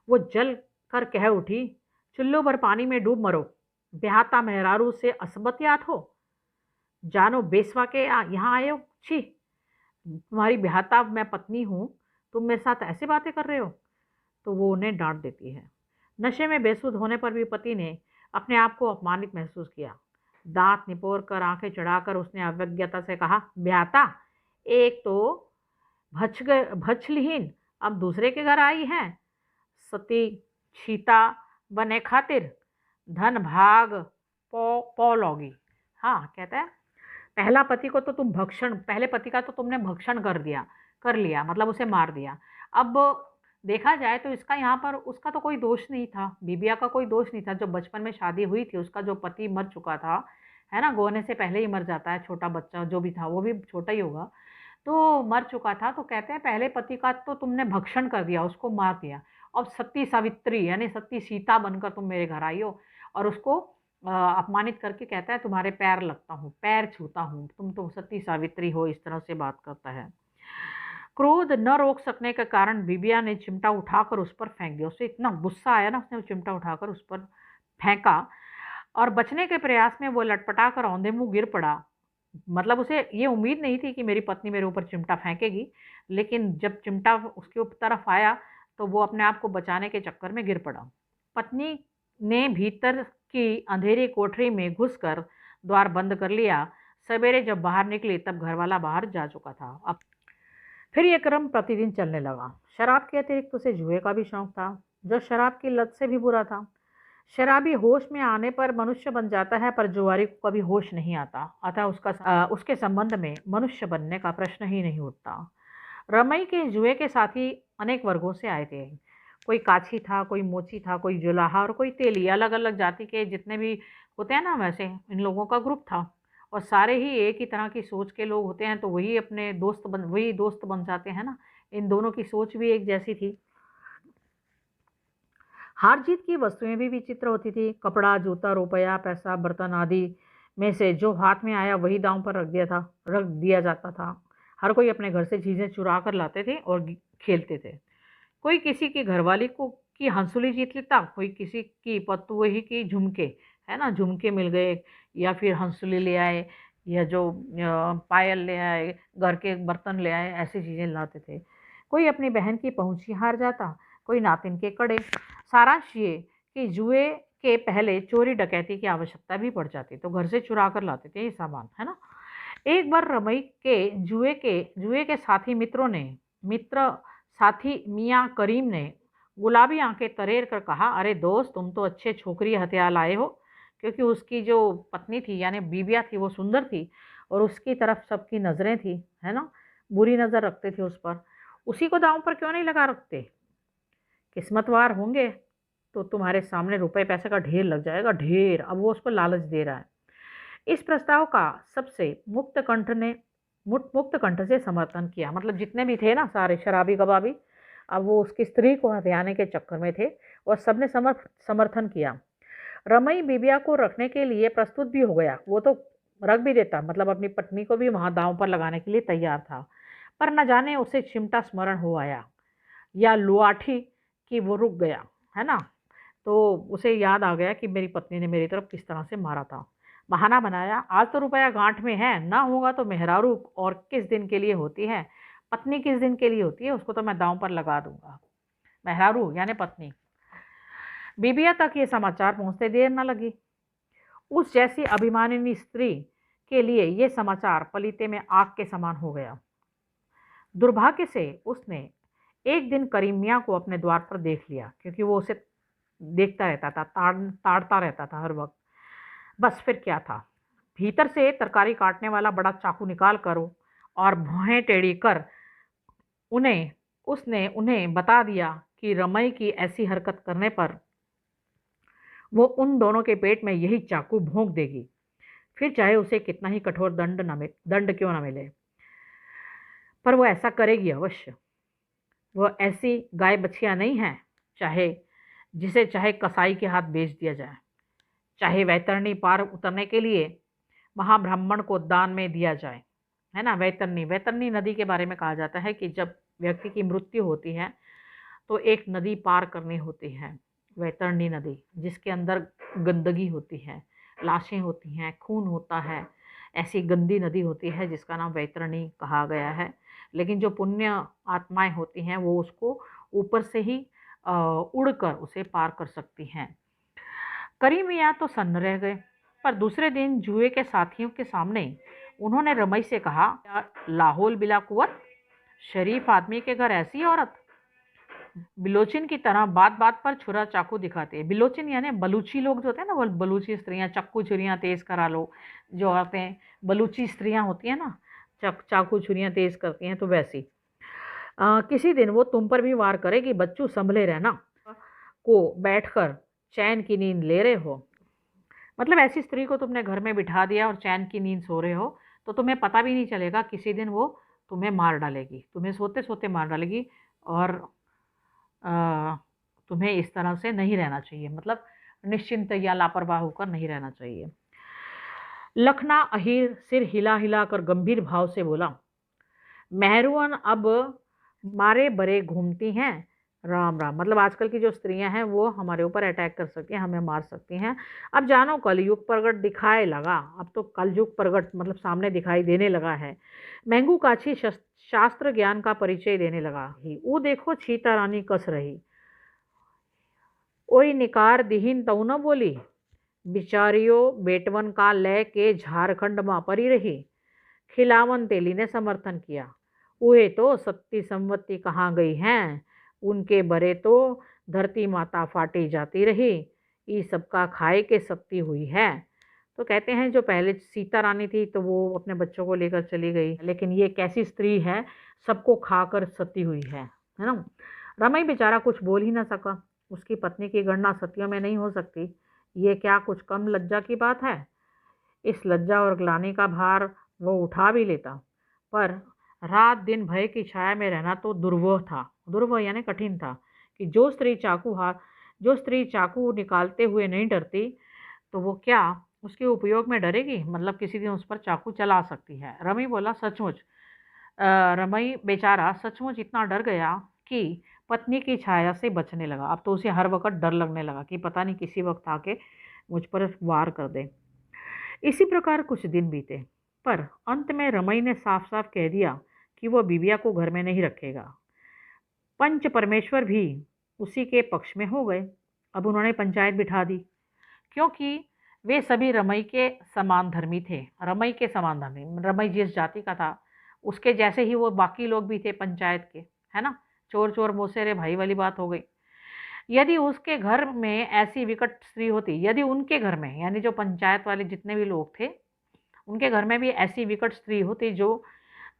वो जल कर कह उठी, चुल्लू भर पानी में डूब मरो, बेहाता मेहरारू से असबत याद हो, जानो बेसवा के यहाँ आए हो, छी, तुम्हारी बेहाता मैं पत्नी हूँ, तुम मेरे साथ ऐसे बातें कर रहे हो। तो वो उन्हें डांट देती है। नशे में बेसुध होने पर भी पति ने अपने आप को अपमानित महसूस किया। दांत निपोर कर आंखें चढ़ाकर उसने अवज्ञता से कहा, बेहाता, एक तो भचलहीन, अब दूसरे के घर आई है, सती छीता बने खातिर धन भाग पौ लौगी। हाँ, कहता है पहले पति का तो तुमने भक्षण कर लिया, मतलब उसे मार दिया। अब देखा जाए तो इसका यहाँ पर उसका तो कोई दोष नहीं था, बीबिया का कोई दोष नहीं था। जो बचपन में शादी हुई थी, उसका जो पति मर चुका था, है ना, गोने से पहले ही मर जाता है, छोटा बच्चा जो भी था वो भी छोटा ही होगा, तो मर चुका था। तो कहते हैं पहले पति का तो तुमने भक्षण कर दिया, उसको मार दिया, और सती सावित्री यानी सती सीता बनकर तुम मेरे घर आई हो, और उसको अपमानित करके कहता है तुम्हारे पैर लगता हूँ, पैर छूता हूँ, तुम तो सती सावित्री हो, इस तरह से बात करता है। क्रोध न रोक सकने के कारण बिबिया ने चिमटा उठाकर उस पर फेंक दिया। उसे इतना गुस्सा आया ना, उसने वो चिमटा उठाकर उस पर फेंका, और बचने के प्रयास में वो लटपटा कर औंधे मुंह गिर पड़ा। मतलब उसे ये उम्मीद नहीं थी कि मेरी पत्नी मेरे ऊपर चिमटा फेंकेगी, लेकिन जब चिमटा उसके तरफ आया तो वो अपने आप को बचाने के चक्कर में गिर पड़ा। पत्नी ने भीतर की अंधेरी कोठरी में घुसकर द्वार बंद कर लिया। सवेरे जब बाहर निकली तब घरवाला बाहर जा चुका था। अब फिर ये क्रम प्रतिदिन चलने लगा। शराब के अतिरिक्त उसे जुए का भी शौक था, जो शराब की लत से भी बुरा था। शराबी होश में आने पर मनुष्य बन जाता है, पर जुआरी को कभी होश नहीं आता, अतः उसके संबंध में मनुष्य बनने का प्रश्न ही नहीं उठता। रमई के जुए के साथी अनेक वर्गों से आए थे। कोई काछी था, कोई मोची था, कोई जुलाहा और कोई तेली। अलग अलग जाति के जितने भी होते हैं ना, वैसे इन लोगों का ग्रुप था, और सारे ही एक ही तरह की सोच के लोग होते हैं, तो वही दोस्त बन जाते हैं ना। इन दोनों की सोच भी एक जैसी थी। हार जीत की वस्तुएं भी विचित्र होती थी। कपड़ा, जूता, रुपया, पैसा, बर्तन आदि में से जो हाथ में आया वही दांव पर रख दिया जाता था। हर कोई अपने घर से चीजें चुरा कर लाते थे और खेलते थे। कोई किसी की घरवाली को की हंसुली जीत लेता, कोई किसी की पतुही की झुमके, है ना, झुमके मिल गए, या फिर हंसुली ले आए, या जो पायल ले आए, घर के बर्तन ले आए, ऐसी चीज़ें लाते थे। कोई अपनी बहन की पहुंची हार जाता, कोई नातिन के कड़े। सारांश ये कि जुए के पहले चोरी डकैती की आवश्यकता भी पड़ जाती, तो घर से चुरा कर लाते थे ये सामान, है ना। एक बार रमई के जुए के साथी मियाँ करीम ने गुलाबी आंखें तरेर कर कहा, अरे दोस्त, तुम तो अच्छे छोकरी हथियार लाए हो। क्योंकि उसकी जो पत्नी थी यानी बीबिया थी, वो सुंदर थी, और उसकी तरफ सबकी नज़रें थी, है ना, बुरी नज़र रखते थे उस पर। उसी को दांव पर क्यों नहीं लगा रखते? किस्मतवार होंगे तो तुम्हारे सामने रुपए पैसे का ढेर लग जाएगा, ढेर। अब वो उसको लालच दे रहा है। इस प्रस्ताव का सबसे मुक्त कंठ से समर्थन किया। मतलब जितने भी थे ना सारे शराबी कबाबी, अब वो उसकी स्त्री को हथियाने के चक्कर में थे, और सबने समर्थन किया। रमई बिबिया को रखने के लिए प्रस्तुत भी हो गया। वो तो रख भी देता, मतलब अपनी पत्नी को भी वहां दांव पर लगाने के लिए तैयार था। पर न जाने उसे चिमटा स्मरण हो आया, या लुआठी कि वो रुक गया, है ना। तो उसे याद आ गया कि मेरी पत्नी ने मेरी तरफ किस तरह से मारा था। बहाना बनाया, आज तो रुपया गांठ में है, ना होगा तो मेहरारू और किस दिन के लिए होती है, पत्नी किस दिन के लिए होती है, उसको तो मैं दांव पर लगा दूंगा। मेहरारू यानी पत्नी। बीबिया तक ये समाचार पहुंचते देर न लगी। उस जैसी अभिमानिनी स्त्री के लिए ये समाचार पलीते में आग के समान हो गया। दुर्भाग्य से उसने एक दिन करीम मियाँ को अपने द्वार पर देख लिया, क्योंकि वो उसे देखता रहता था, ताड़ता रहता था हर वक्त। बस फिर क्या था, भीतर से तरकारी काटने वाला बड़ा चाकू निकाल कर और भौहें टेढ़ी कर उसने उन्हें बता दिया कि रमई की ऐसी हरकत करने पर वो उन दोनों के पेट में यही चाकू भोंक देगी, फिर चाहे उसे कितना ही कठोर दंड क्यों न मिले, पर वो ऐसा करेगी अवश्य। वो ऐसी गाय बछिया नहीं है जिसे चाहे कसाई के हाथ बेच दिया जाए, चाहे वैतरणी पार उतरने के लिए महाब्राह्मण को दान में दिया जाए, है ना। वैतरणी नदी के बारे में कहा जाता है कि जब व्यक्ति की मृत्यु होती है तो एक नदी पार करनी होती है, वैतरणी नदी, जिसके अंदर गंदगी होती है, लाशें होती हैं, खून होता है। ऐसी गंदी नदी होती है जिसका नाम वैतरणी कहा गया है। लेकिन जो पुण्य आत्माएं होती हैं वो उसको ऊपर से ही उड़कर उसे पार कर सकती हैं। करीम मियाँ तो सन्न रह गए, पर दूसरे दिन जुए के साथियों के सामने उन्होंने रमई से कहा, लाहौल बिला कुवत, शरीफ आदमी के घर ऐसी औरत। बिलोचिन की तरह बात बात पर छुरा चाकू दिखाते हैं। बिलोचिन यानी बलूची लोग जो होते हैं ना, वो बलूची स्त्रियां, चक्कू छुरियां तेज करा लो, जो औरतें बलूची स्त्रियां होती हैं ना, चाकू छुरियां तेज करती हैं, तो वैसी। किसी दिन वो तुम पर भी वार करेगी, बच्चों संभले रहना। को बैठकर चैन की नींद ले रहे हो, मतलब ऐसी स्त्री को तुमने घर में बिठा दिया और चैन की नींद सो रहे हो, तो तुम्हें पता भी नहीं चलेगा, किसी दिन वो तुम्हें मार डालेगी, तुम्हें सोते सोते मार डालेगी। और अ, तुम्हें इस तरह से नहीं रहना चाहिए, मतलब निश्चिंत या लापरवाह होकर नहीं रहना चाहिए। लखना अहीर सिर हिला हिला कर गंभीर भाव से बोला, मेहरुअन अब मारे बरे घूमती हैं। राम राम, मतलब आजकल की जो स्त्रियां हैं वो हमारे ऊपर अटैक कर सकती हैं, हमें मार सकती हैं। अब जानो कलयुग प्रगट दिखाए लगा, अब तो कलयुग प्रगट मतलब सामने दिखाई देने लगा है। महंगू काछी शास्त्र ज्ञान का परिचय देने लगा ही, वो देखो छीता रानी कस रही। ओई निकार दिहीन तऊ न बोली, बिचारियो बेटवन का लय के झारखंड में परी रही। खिलावन तेली ने समर्थन किया, वे तो सत्ती संवत्ती कहाँ गई हैं, उनके बरे तो धरती माता फाटी जाती रही, ये सबका खाए के सत्ती हुई है। तो कहते हैं जो पहले सीता रानी थी तो वो अपने बच्चों को लेकर चली गई, लेकिन ये कैसी स्त्री है, सबको खाकर सती हुई है ना। रमई बेचारा कुछ बोल ही ना सका, उसकी पत्नी की गणना सतियों में नहीं हो सकती, ये क्या कुछ कम लज्जा की बात है। इस लज्जा और ग्लानि का भार वो उठा भी लेता, पर रात दिन भय की छाया में रहना तो दुर्वह था, दुर्वह यानी कठिन था। कि जो स्त्री चाकू निकालते हुए नहीं डरती, तो वो क्या उसके उपयोग में डरेगी, मतलब किसी दिन उस पर चाकू चला सकती है। रमई बोला, सचमुच। रमई बेचारा सचमुच इतना डर गया कि पत्नी की छाया से बचने लगा। अब तो उसे हर वक्त डर लगने लगा कि पता नहीं किसी वक्त आके मुझ पर वार कर दे। इसी प्रकार कुछ दिन बीते, पर अंत में रमई ने साफ साफ कह दिया कि वह बिबिया को घर में नहीं रखेगा। पंच परमेश्वर भी उसी के पक्ष में हो गए। अब उन्होंने पंचायत बिठा दी, क्योंकि वे सभी रमई के समान धर्मी थे। रमई के समान धर्मी, रमई जिस जाति का था उसके जैसे ही वो बाकी लोग भी थे पंचायत के, है ना। चोर चोर मोसेरे भाई वाली बात हो गई। यदि उसके घर में ऐसी विकट स्त्री होती, यदि उनके घर में यानी जो पंचायत वाले जितने भी लोग थे उनके घर में भी ऐसी विकट स्त्री होती जो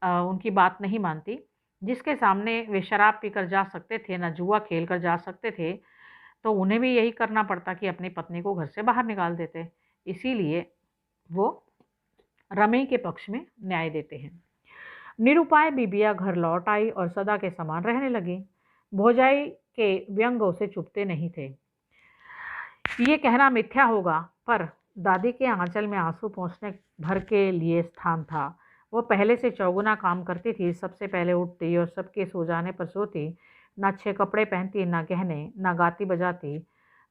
उनकी बात नहीं मानती, जिसके सामने वे शराब पीकर जा सकते थे, ना जुआ खेल कर जा सकते थे, तो उन्हें भी यही करना पड़ता कि अपनी पत्नी को घर से बाहर निकाल देते। इसीलिए वो रमई के पक्ष में न्याय देते हैं। निरुपाय बिबिया घर लौट आई और सदा के समान रहने लगी। भौजाई के व्यंग उसे चुपते नहीं थे। ये कहना मिथ्या होगा, पर दादी के आंचल में आंसू पहुँचने भर के लिए स्थान था। वो पहले से चौगुना काम करती थी, सबसे पहले उठती और सबके सो जाने पर सोती, ना अच्छे कपड़े पहनती, ना गहने, ना गाती बजाती,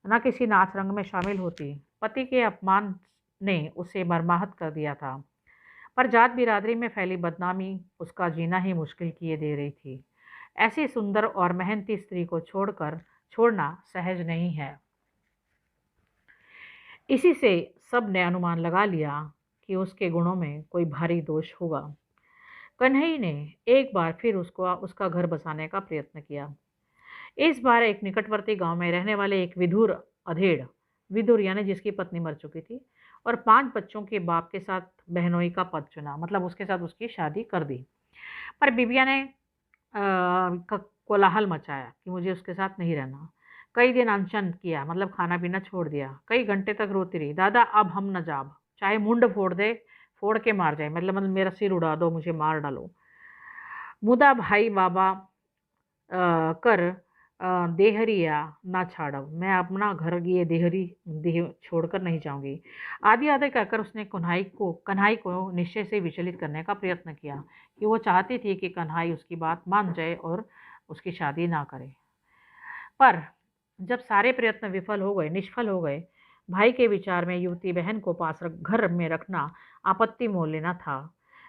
ना किसी नाच रंग में शामिल होती। पति के अपमान ने उसे मर्माहत कर दिया था, पर जात बिरादरी में फैली बदनामी उसका जीना ही मुश्किल किए दे रही थी। ऐसी सुंदर और मेहनती स्त्री को छोड़ना सहज नहीं है। इसी से सब ने अनुमान लगा लिया कि उसके गुणों में कोई भारी दोष होगा। कन्हई ने एक बार फिर उसको उसका घर बसाने का प्रयत्न किया। इस बार एक निकटवर्ती गांव में रहने वाले एक विधुर अधेड़, विधुर यानी जिसकी पत्नी मर चुकी थी, और 5 बच्चों के बाप के साथ बहनोई का पद चुना, मतलब उसके साथ उसकी शादी कर दी। पर बिबिया ने कोलाहल मचाया कि मुझे उसके साथ नहीं रहना। कई दिन अनशन किया, मतलब खाना पीना छोड़ दिया। कई घंटे तक रोती रही, दादा अब हम न जाब, चाहे मुंड फोड़ दे, फोड़ के मार जाए, मतलब मेरा सिर उड़ा दो, मुझे मार डालो। मुदा भाई बाबा कर देहरिया ना छाड़ब, मैं अपना घर ये देह छोड़कर नहीं जाऊंगी। आदि आदि कहकर उसने कन्हाई को निश्चय से विचलित करने का प्रयत्न किया कि वो चाहती थी कि कन्हाई उसकी बात मान जाए और उसकी शादी ना करे। पर जब सारे प्रयत्न निष्फल हो गए, भाई के विचार में युवती बहन को घर में रखना आपत्ति मोल लेना था।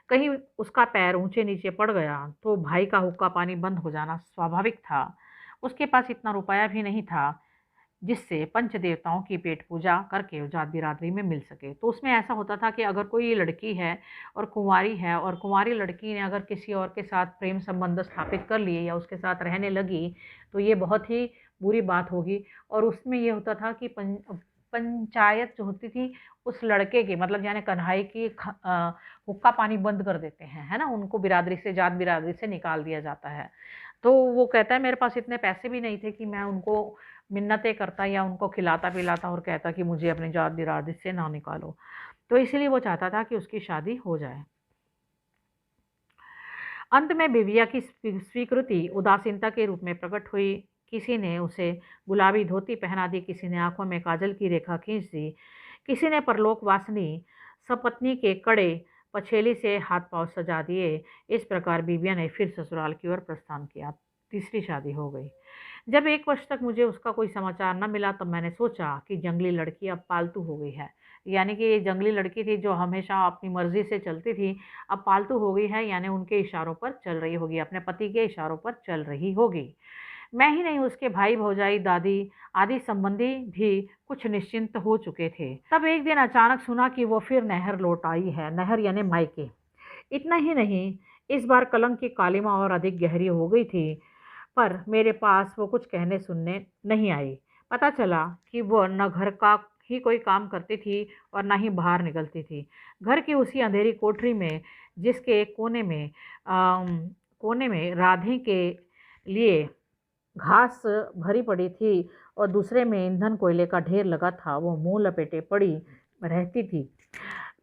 कहीं उसका पैर ऊंचे नीचे पड़ गया तो भाई का हुक्का पानी बंद हो जाना स्वाभाविक था। उसके पास इतना रुपया भी नहीं था जिससे पंच देवताओं की पेट पूजा करके जात बिरादरी में मिल सके। तो उसमें ऐसा होता था कि अगर कोई लड़की है और कुंवारी है, और कुंवारी लड़की ने अगर किसी और के साथ प्रेम संबंध स्थापित कर लिए या उसके साथ रहने लगी, तो ये बहुत ही बुरी बात होगी। और उसमें ये होता था कि पंचायत जो होती थी उस लड़के की, मतलब यानी कन्हाई की हुक्का पानी बंद कर देते हैं, है ना, उनको बिरादरी से, जात बिरादरी से निकाल दिया जाता है। तो वो कहता है मेरे पास इतने पैसे भी नहीं थे कि मैं उनको मिन्नतें करता या उनको खिलाता पिलाता और कहता कि मुझे अपनी जात इरादत से ना निकालो। तो इसलिए वो चाहता था कि उसकी शादी हो जाए। अंत में बिविया की स्वीकृति उदासीनता के रूप में प्रकट हुई। किसी ने उसे गुलाबी धोती पहना दी, किसी ने आंखों में काजल की रेखा खींच दी, किसी ने परलोक वासनी सपत्नी के कड़े पछेली से हाथ पांव सजा दिए। इस प्रकार बिविया ने फिर ससुराल की ओर प्रस्थान किया। तीसरी शादी हो गई। जब 1 वर्ष तक मुझे उसका कोई समाचार न मिला, तब मैंने सोचा कि जंगली लड़की अब पालतू हो गई है। यानी कि ये जंगली लड़की थी जो हमेशा अपनी मर्जी से चलती थी, अब पालतू हो गई है, यानी उनके इशारों पर चल रही होगी, अपने पति के इशारों पर चल रही होगी। मैं ही नहीं, उसके भाई भौजाई दादी आदि संबंधी भी कुछ निश्चिंत हो चुके थे। तब एक दिन अचानक सुना कि वो फिर नहर लौट आई है। नहर यानी मायके। इतना ही नहीं, इस बार कलंक की कालिमा और अधिक गहरी हो गई थी। पर मेरे पास वो कुछ कहने सुनने नहीं आई। पता चला कि वो न घर का ही कोई काम करती थी और न ही बाहर निकलती थी। घर की उसी अंधेरी कोठरी में, जिसके एक कोने में राधे के लिए घास भरी पड़ी थी और दूसरे में ईंधन कोयले का ढेर लगा था, वो मुंह लपेटे पड़ी रहती थी।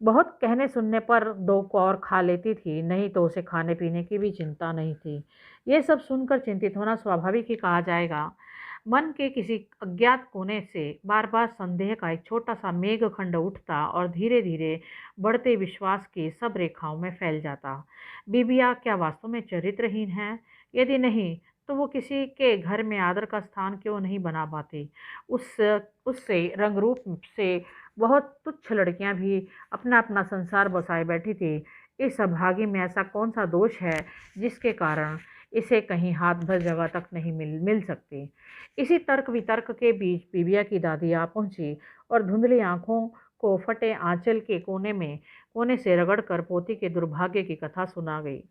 बहुत कहने सुनने पर 2 कौर खा लेती थी, नहीं तो उसे खाने पीने की भी चिंता नहीं थी। ये सब सुनकर चिंतित होना स्वाभाविक ही कहा जाएगा। मन के किसी अज्ञात कोने से बार बार संदेह का एक छोटा सा मेघखंड उठता और धीरे धीरे बढ़ते विश्वास की सब रेखाओं में फैल जाता। बीबिया क्या वास्तव में चरित्रहीन है? यदि नहीं, तो वो किसी के घर में आदर का स्थान क्यों नहीं बना पाती? उससे रंगरूप से बहुत तुच्छ लड़कियां भी अपना अपना संसार बसाए बैठी थी। इस अभागी में ऐसा कौन सा दोष है जिसके कारण इसे कहीं हाथ भर जगह तक नहीं मिल सकती? इसी तर्क वितर्क के बीच बीबिया की दादी आ पहुंची और धुंधली आंखों को फटे आंचल के कोने से रगड़कर पोती के दुर्भाग्य की कथा सुना गई।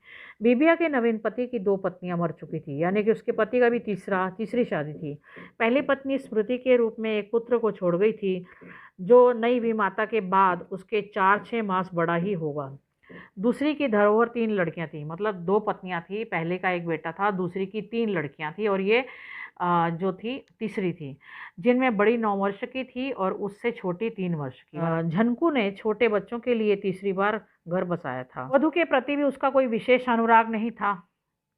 बीबिया के नवीन पति की 2 पत्नियां मर चुकी थी, यानी कि उसके पति का भी तीसरी शादी थी। पहली पत्नी स्मृति के रूप में एक पुत्र को छोड़ गई थी, जो नई विमाता के बाद उसके 4-6 मास बड़ा ही होगा। दूसरी की धरोहर 3 लड़कियां थी, मतलब 2 पत्नियां थी, पहले का एक बेटा था, दूसरी की 3 लड़कियां थी और ये जो थी तीसरी थी, जिनमें बड़ी 9 वर्ष की थी और उससे छोटी 3 वर्ष की। झनकू ने छोटे बच्चों के लिए तीसरी बार घर बसाया था। वधू के प्रति भी उसका कोई विशेष अनुराग नहीं था,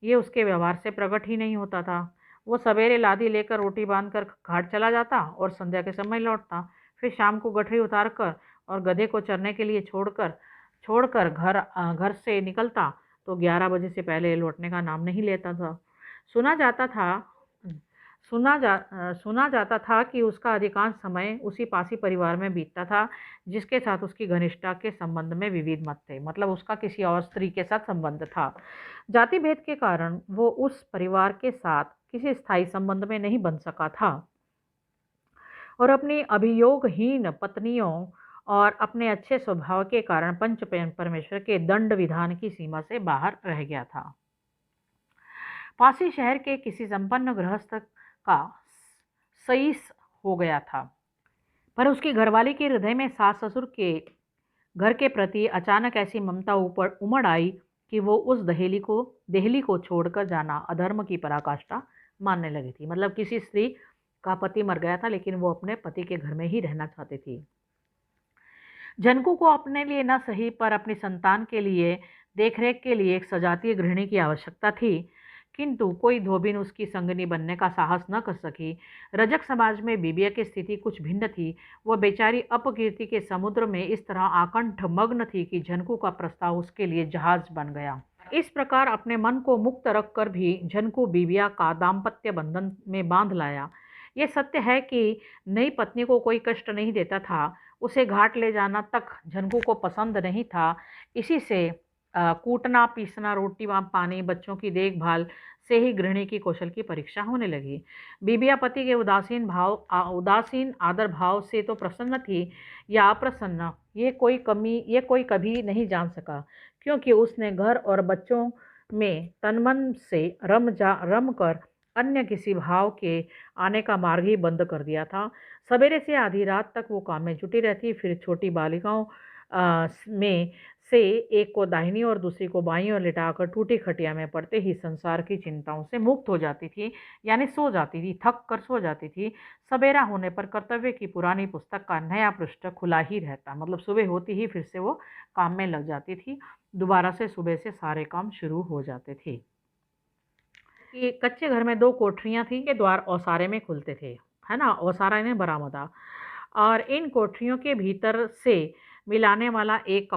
ये उसके व्यवहार से प्रकट ही नहीं होता था। वो सवेरे लादी लेकर रोटी बांधकर घाट चला जाता और संध्या के समय लौटता। फिर शाम को गठरी उतार कर और गधे को चरने के लिए छोड़कर घर से निकलता तो 11 बजे से पहले लौटने का नाम नहीं लेता था। सुना जाता था कि उसका अधिकांश समय उसी पासी परिवार में बीतता था, जिसके साथ उसकी घनिष्ठता के संबंध में विविध मत थे, मतलब उसका किसी और स्त्री के साथ संबंध था। जाति भेद के कारण वो उस परिवार के साथ किसी स्थायी संबंध में नहीं बन सका था और अपनी अभियोगहीन पत्नियों और अपने अच्छे स्वभाव के कारण पंच परमेश्वर के दंड विधान की सीमा से बाहर रह गया था। पासी शहर के किसी संपन्न गृहस्थ का सईस हो गया था, पर उसकी घरवाली के हृदय में सास ससुर के घर के प्रति अचानक ऐसी ममता ऊपर उमड़ आई कि वो उस देहली को छोड़कर जाना अधर्म की पराकाष्ठा मानने लगी थी। मतलब किसी स्त्री का पति मर गया था, लेकिन वो अपने पति के घर में ही रहना चाहती थी। जनकू को अपने लिए न सही पर अपनी संतान के लिए देखरेख के लिए एक सजातीय गृहिणी की आवश्यकता थी, किंतु कोई धोबिन उसकी संगनी बनने का साहस न कर सकी। रजक समाज में बीबिया की स्थिति कुछ भिन्न थी। वह बेचारी अपकीर्ति के समुद्र में इस तरह आकंठ मग्न थी कि झनकू का प्रस्ताव उसके लिए जहाज बन गया। इस प्रकार अपने मन को मुक्त रखकर भी झनकू बीबिया का दाम्पत्य बंधन में बांध लाया। ये सत्य है कि नई पत्नी को कोई कष्ट नहीं देता था, उसे घाट ले जाना तक झनकू को पसंद नहीं था। इसी से कूटना पीसना रोटी पानी बच्चों की देखभाल से ही गृहिणी की कौशल की परीक्षा होने लगी। बीबिया पति के उदासीन आदर भाव से तो प्रसन्न थी या अप्रसन्न, ये कोई कभी नहीं जान सका, क्योंकि उसने घर और बच्चों में तनमन से रम कर अन्य किसी भाव के आने का मार्ग ही बंद कर दिया था। सवेरे से आधी रात तक वो काम में जुटी रहती, फिर छोटी बालिकाओं में से एक को दाहिनी और दूसरी को बाईं ओर लिटाकर टूटी खटिया में पड़ते ही संसार की चिंताओं से मुक्त हो जाती थी, यानी सो जाती थी, थक कर सो जाती थी। सवेरा होने पर कर्तव्य की पुरानी पुस्तक का नया पृष्ठ खुला ही रहता, मतलब सुबह होती ही फिर से वो काम में लग जाती थी। दोबारा से सुबह से सारे काम शुरू हो जाते थे। कि कच्चे घर में 2 कोठरियाँ थीं के द्वार ओसारे में खुलते थे, है ना? ओसारा यानी बरामदा। और इन कोठरियों के भीतर से मिलाने वाला एक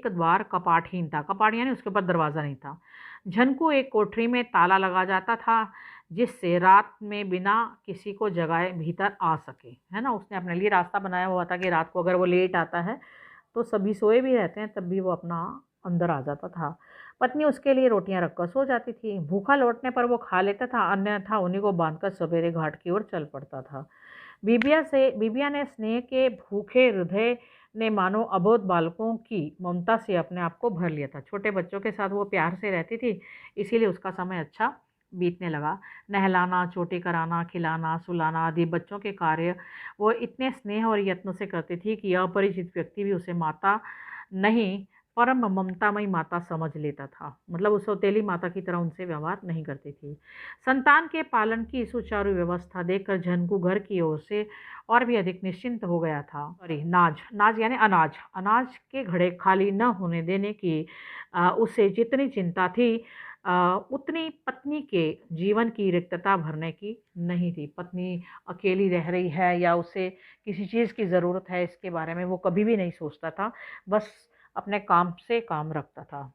द्वार कपाटहीन था। कपाट यानी उसके ऊपर दरवाज़ा नहीं था। झनकू एक कोठरी में ताला लगा जाता था, जिससे रात में बिना किसी को जगाए भीतर आ सके, है ना? उसने अपने लिए रास्ता बनाया हुआ था कि रात को अगर वो लेट आता है, तो सभी सोए भी रहते हैं, तब भी वो अपना अंदर आ जाता था। पत्नी उसके लिए रोटियां रखकर सो जाती थी। भूखा लौटने पर वो खा लेता था, अन्यथा उन्हीं को बांधकर सवेरे घाट की ओर चल पड़ता था। बीबिया ने स्नेह के भूखे हृदय ने मानो अबोध बालकों की ममता से अपने आप को भर लिया था। छोटे बच्चों के साथ वो प्यार से रहती थी, इसीलिए उसका समय अच्छा बीतने लगा। नहलाना, चोटी कराना, खिलाना, सुलाना आदि बच्चों के कार्य वो इतने स्नेह और यत्न से करती थी कि अपरिचित व्यक्ति भी उसे माता नहीं, परम ममतामयी माता समझ लेता था। मतलब उस सौतेली माता की तरह उनसे व्यवहार नहीं करती थी। संतान के पालन की सुचारू व्यवस्था देखकर झनकू घर की ओर से और भी अधिक निश्चिंत हो गया था। सॉरी, नाज यानी अनाज, अनाज के घड़े खाली न होने देने की उसे जितनी चिंता थी, उतनी पत्नी के जीवन की रिक्तता भरने की नहीं थी। पत्नी अकेली रह रही है या उसे किसी चीज़ की ज़रूरत है, इसके बारे में वो कभी भी नहीं सोचता था। बस अपने काम से काम रखता था।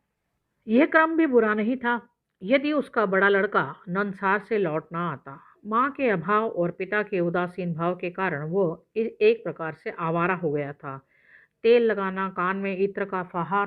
यह क्रम भी बुरा नहीं था, यदि उसका बड़ा लड़का नंदसार से लौट ना आता। माँ के अभाव और पिता के उदासीन भाव के कारण वो एक प्रकार से आवारा हो गया था। तेल लगाना, कान में इत्र का फहार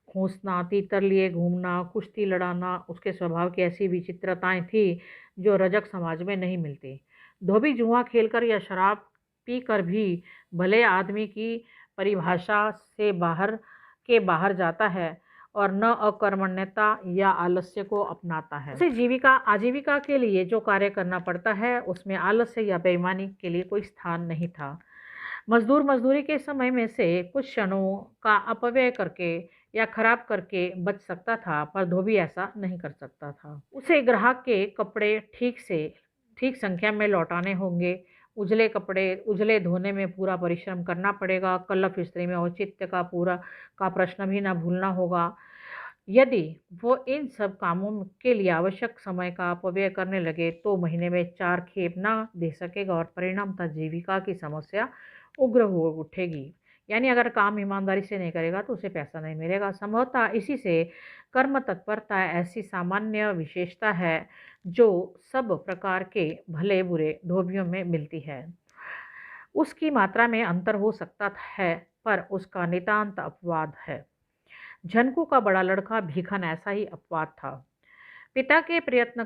खोसना, तीतर लिए घूमना, कुश्ती लड़ाना उसके स्वभाव की ऐसी विचित्रताएं थी जो रजक समाज में नहीं मिलती। धोबी जुआ खेलकर या शराब पीकर भी भले आदमी की परिभाषा से बाहर जाता है और न अकर्मण्यता या आलस्य को अपनाता है। उसे आजीविका के लिए जो कार्य करना पड़ता है, उसमें आलस्य या बेईमानी के लिए कोई स्थान नहीं था। मजदूर मजदूरी के समय में से कुछ क्षणों का अपव्यय करके या खराब करके बच सकता था, पर धोबी ऐसा नहीं कर सकता था। उसे ग्राहक के कपड़े ठीक संख्या में लौटाने होंगे। उजले कपड़े उजले धोने में पूरा परिश्रम करना पड़ेगा। कलफ स्त्री में औचित्य का प्रश्न भी ना भूलना होगा। यदि वो इन सब कामों के लिए आवश्यक समय का अपव्यय करने लगे, तो महीने में 4 खेप ना दे सकेगा और परिणामतः जीविका की समस्या उग्र हो उठेगी। यानी अगर काम ईमानदारी से नहीं करेगा तो उसे पैसा नहीं मिलेगा। संभवतः इसी से कर्म तत्परता ऐसी सामान्य विशेषता है जो सब प्रकार के भले बुरे धोबियों में मिलती है। उसकी मात्रा में अंतर हो सकता है, पर उसका नितांत अपवाद है। झनकू का बड़ा लड़का भीखन ऐसा ही अपवाद था। पिता के प्रयत्न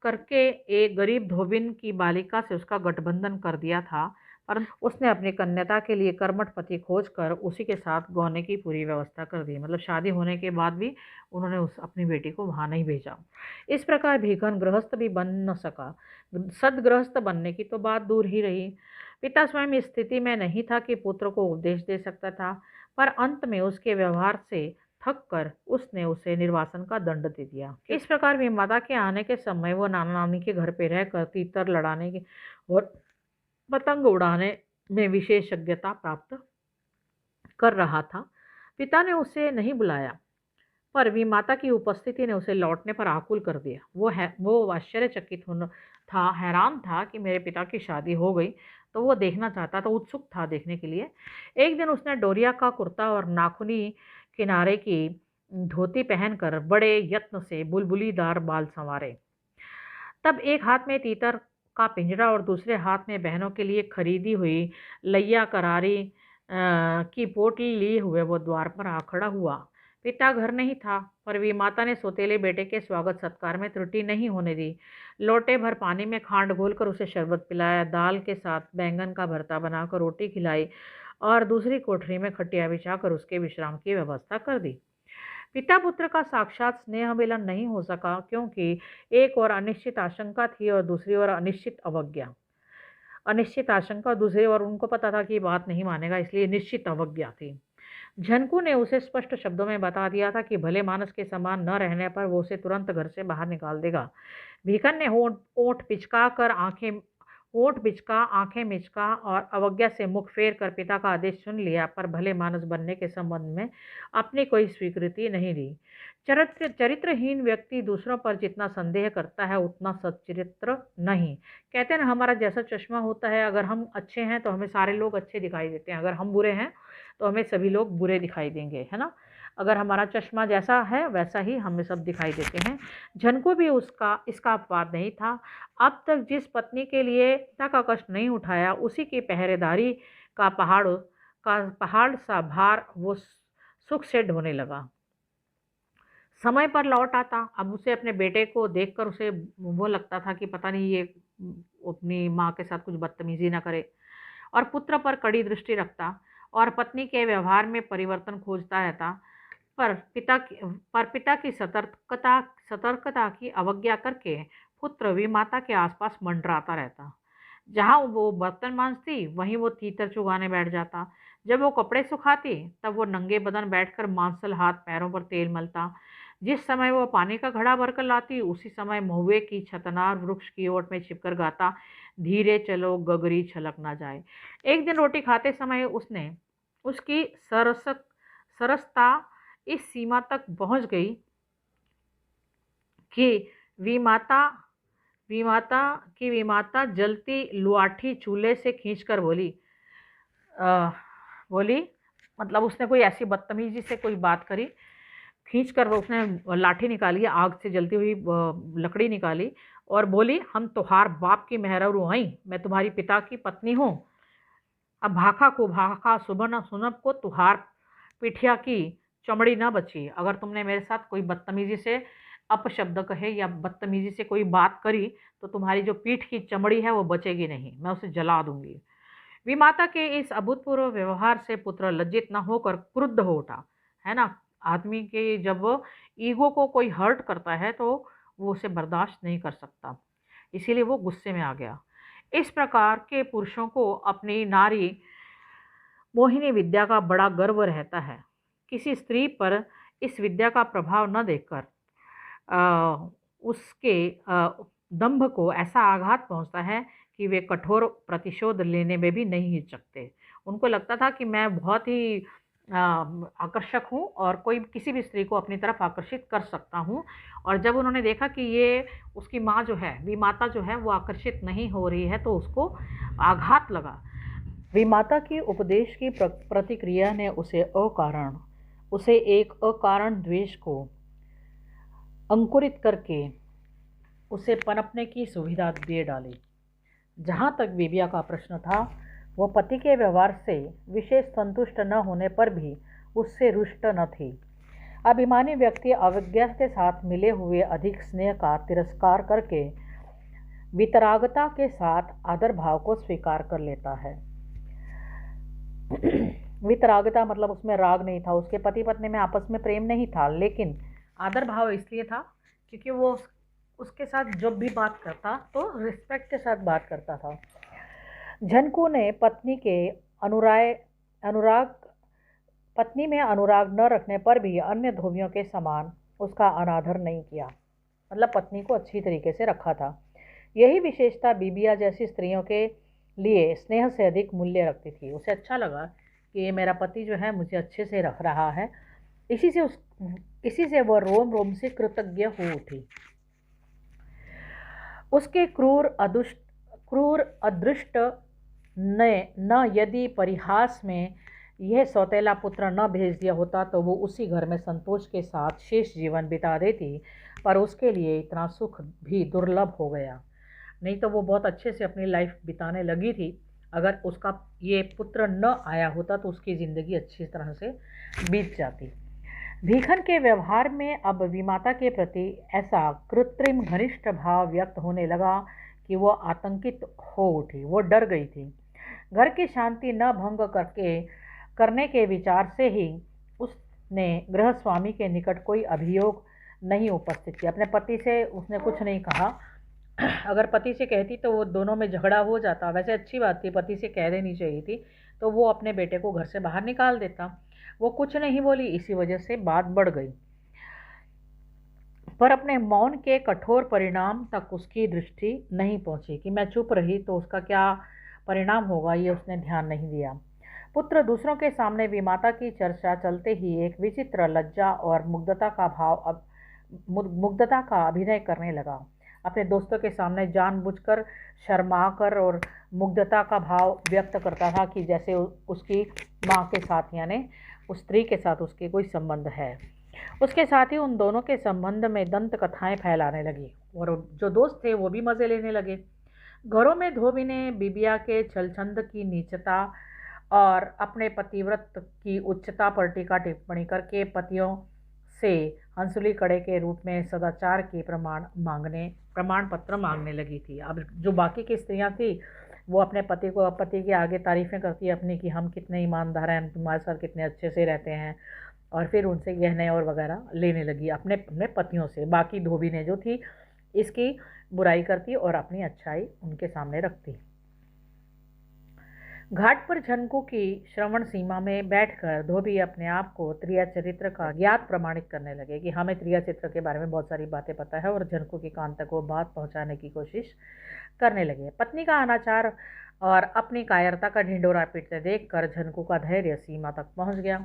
करके एक गरीब धोबिन की बालिका से उसका गठबंधन कर दिया था, परंतु उसने अपनी कन्याता के लिए कर्मठ पति खोज कर उसी के साथ गौने की पूरी व्यवस्था कर दी। मतलब शादी होने के बाद भी उन्होंने अपनी बेटी को वहाँ नहीं भेजा। इस प्रकार भीखन गृहस्थ भी बन न सका। सदगृहस्थ बनने की तो बात दूर ही रही। पिता स्वयं इस स्थिति में नहीं था कि पुत्र को उपदेश दे सकता था, पर अंत में उसके व्यवहार से थक कर उसने उसे निर्वासन का दंड दे दिया। इस प्रकार विमाता के आने के समय वो नाना नानी के घर पे रहकर तीतर लड़ाने की और पतंग उड़ाने में विशेषज्ञता प्राप्त कर रहा था। पिता ने उसे नहीं बुलाया, पर विमाता की उपस्थिति ने उसे लौटने पर आकुल कर दिया। वो आश्चर्यचकित था, हैरान था कि मेरे पिता की शादी हो गई, तो वो देखना चाहता था, उत्सुक था देखने के लिए। एक दिन उसने डोरिया का कुर्ता और नाखूनी किनारे की धोती पहनकर बड़े यत्न से बुलबुलीदार बाल संवारे। तब एक हाथ में तीतर का पिंजरा और दूसरे हाथ में बहनों के लिए खरीदी हुई लैया करारी की पोटली लिए हुए वो द्वार पर आ खड़ा हुआ। पिता घर नहीं था, पर विमाता ने सौतेले बेटे के स्वागत सत्कार में त्रुटि नहीं होने दी। लोटे भर पानी में खांड घोलकर उसे शरबत पिलाया, दाल के साथ बैंगन का भरता बनाकर रोटी खिलाई और दूसरी कोठरी में खटिया बिछाकर उसके विश्राम की व्यवस्था कर दी। पिता पुत्र का साक्षात स्नेह मिलन नहीं हो सका, क्योंकि एक और अनिश्चित आशंका थी और दूसरी ओर अनिश्चित अवज्ञा। अनिश्चित आशंका, दूसरी ओर उनको पता था कि ये बात नहीं मानेगा, इसलिए निश्चित अवज्ञा थी। झनकू ने उसे स्पष्ट शब्दों में बता दिया था कि भले मानस के समान न रहने पर वो उसे तुरंत घर से बाहर निकाल देगा। भीखन ने होंठ बिचका, आंखें मिचका और अवज्ञा से मुख फेर कर पिता का आदेश सुन लिया, पर भले मानस बनने के संबंध में अपनी कोई स्वीकृति नहीं दी। चरित्रहीन व्यक्ति दूसरों पर जितना संदेह करता है उतना सच्चरित्र नहीं। कहते हैं ना, हमारा जैसा चश्मा होता है, अगर हम अच्छे हैं तो हमें सारे लोग अच्छे दिखाई देते हैं, अगर हम बुरे हैं तो हमें सभी लोग बुरे दिखाई देंगे, है ना। अगर हमारा चश्मा जैसा है वैसा ही हमें सब दिखाई देते हैं। झनको भी उसका इसका अपवाद नहीं था। अब तक जिस पत्नी के लिए पिता का कष्ट नहीं उठाया, उसी की पहरेदारी का पहाड़ सा भार वो सुख से ढोने लगा। समय पर लौट आता। अब उसे अपने बेटे को देखकर उसे वो लगता था कि पता नहीं ये अपनी माँ के साथ कुछ बदतमीजी ना करे, और पुत्र पर कड़ी दृष्टि रखता और पत्नी के व्यवहार में परिवर्तन खोजता रहता। पर पिता की सतर्कता की अवज्ञा करके पुत्र विमाता के आसपास मंडराता रहता। जहाँ वो बर्तन मांजती वहीं वो तीतर चुगाने बैठ जाता। जब वो कपड़े सुखाती तब वो नंगे बदन बैठकर मांसल हाथ पैरों पर तेल मलता। जिस समय वो पानी का घड़ा भरकर लाती उसी समय महुए की छतनार वृक्ष की ओट में छिपकर गाता, धीरे चलो गगरी छलक ना जाए। एक दिन रोटी खाते समय उसकी सरसता इस सीमा तक पहुंच गई कि विमाता विमाता जलती लुआठी चूल्हे से खींचकर अ, बोली, मतलब उसने कोई ऐसी बदतमीजी से कोई बात करी, खींच कर वो उसने लाठी निकाली, आग से जलती हुई लकड़ी निकाली और बोली, हम तुहार बाप की मेहररू हई, मैं तुम्हारी पिता की पत्नी हूँ। अब भाखा सुबह सुनब को तुहार पिठिया की चमड़ी न बची। अगर तुमने मेरे साथ कोई बदतमीजी से अपशब्द कहे या बदतमीजी से कोई बात करी तो तुम्हारी जो पीठ की चमड़ी है वो बचेगी नहीं, मैं उसे जला दूंगी। विमाता के इस अभूतपूर्व व्यवहार से पुत्र लज्जित न होकर क्रुद्ध हो उठा, है ना। आदमी के जब वो ईगो को कोई हर्ट करता है तो वो उसे बर्दाश्त नहीं कर सकता, इसीलिए वो गुस्से में आ गया। इस प्रकार के पुरुषों को अपनी नारी मोहिनी विद्या का बड़ा गर्व रहता है। किसी स्त्री पर इस विद्या का प्रभाव न देखकर उसके दंभ को ऐसा आघात पहुंचता है कि वे कठोर प्रतिशोध लेने में भी नहीं हिचकते। उनको लगता था कि मैं बहुत ही आकर्षक हूँ और कोई किसी भी स्त्री को अपनी तरफ आकर्षित कर सकता हूँ। और जब उन्होंने देखा कि ये उसकी माँ जो है, विमाता जो है, वो आकर्षित नहीं हो रही है तो उसको आघात लगा। विमाता की उपदेश की प्रतिक्रिया ने उसे एक अकारण द्वेष को अंकुरित करके उसे पनपने की सुविधा दे डाली। जहाँ तक बिबिया का प्रश्न था, वह पति के व्यवहार से विशेष संतुष्ट न होने पर भी उससे रुष्ट न थी। अभिमानी व्यक्ति अवज्ञा के साथ मिले हुए अधिक स्नेह का तिरस्कार करके वितरागता के साथ आदर भाव को स्वीकार कर लेता है। वितरागता मतलब उसमें राग नहीं था, उसके पति पत्नी में आपस में प्रेम नहीं था, लेकिन आदर भाव इसलिए था क्योंकि वो उसके साथ जब भी बात करता तो रिस्पेक्ट के साथ बात करता था। झनकू ने पत्नी में अनुराग न रखने पर भी अन्य धोबियों के समान उसका अनादर नहीं किया, मतलब पत्नी को अच्छी तरीके से रखा था। यही विशेषता बीबिया जैसी स्त्रियों के लिए स्नेह से अधिक मूल्य रखती थी। उसे अच्छा लगा कि ये मेरा पति जो है मुझे अच्छे से रख रहा है। इसी से वह रोम रोम से कृतज्ञ हो उठी। उसके क्रूर अदृष्ट ने न यदि परिहास में यह सौतेला पुत्र न भेज दिया होता तो वो उसी घर में संतोष के साथ शेष जीवन बिता देती, पर उसके लिए इतना सुख भी दुर्लभ हो गया। नहीं तो वो बहुत अच्छे से अपनी लाइफ बिताने लगी थी। अगर उसका ये पुत्र न आया होता तो उसकी ज़िंदगी अच्छी तरह से बीत जाती। भीखन के व्यवहार में अब विमाता के प्रति ऐसा कृत्रिम घनिष्ठ भाव व्यक्त होने लगा कि वो आतंकित हो उठी। वो डर गई थी। घर की शांति न भंग करने के विचार से ही उसने गृहस्वामी के निकट कोई अभियोग नहीं उपस्थित किया। अपने पति से उसने कुछ नहीं कहा अगर पति से कहती तो वो दोनों में झगड़ा हो जाता। वैसे अच्छी बात थी, पति से कह देनी चाहिए थी, तो वो अपने बेटे को घर से बाहर निकाल देता। वो कुछ नहीं बोली, इसी वजह से बात बढ़ गई। पर अपने मौन के कठोर परिणाम तक उसकी दृष्टि नहीं पहुंची कि मैं चुप रही तो उसका क्या परिणाम होगा, ये उसने ध्यान नहीं दिया। पुत्र दूसरों के सामने विमाता की चर्चा चलते ही एक विचित्र लज्जा और मुग्धता का अभिनय करने लगा। अपने दोस्तों के सामने जानबूझकर शर्माकर और मुग्धता का भाव व्यक्त करता था कि जैसे उसकी माँ के साथ, यानी उस स्त्री के साथ उसके कोई संबंध है। उसके साथ ही उन दोनों के संबंध में दंत कथाएं फैलाने लगी और जो दोस्त थे वो भी मज़े लेने लगे। घरों में धोबी ने बिबिया के छलछंद की नीचता और अपने पतिव्रत की उच्चता पर टीका टिप्पणी करके पतियों से हंसुली कड़े के रूप में सदाचार के प्रमाण पत्र मांगने लगी थी। अब जो बाकी की स्त्रियां थी वो अपने पति के आगे तारीफ़ें करती अपनी कि हम कितने ईमानदार हैं, हम तुम्हारे साथ कितने अच्छे से रहते हैं, और फिर उनसे गहने और वगैरह लेने लगी अपने अपने पतियों से। बाकी धोबी ने जो थी इसकी बुराई करती और अपनी अच्छाई उनके सामने रखती। घाट पर झनकू की श्रवण सीमा में बैठकर धोबी अपने आप को त्रिया चरित्र का ज्ञात प्रमाणित करने लगे कि हमें त्रिया चित्र के बारे में बहुत सारी बातें पता है, और झनकू के कान तक वो बात पहुंचाने की कोशिश करने लगे। पत्नी का अनाचार और अपनी कायरता का ढिंडोरा पीटते देखकर झनकू का धैर्य सीमा तक पहुंच गया।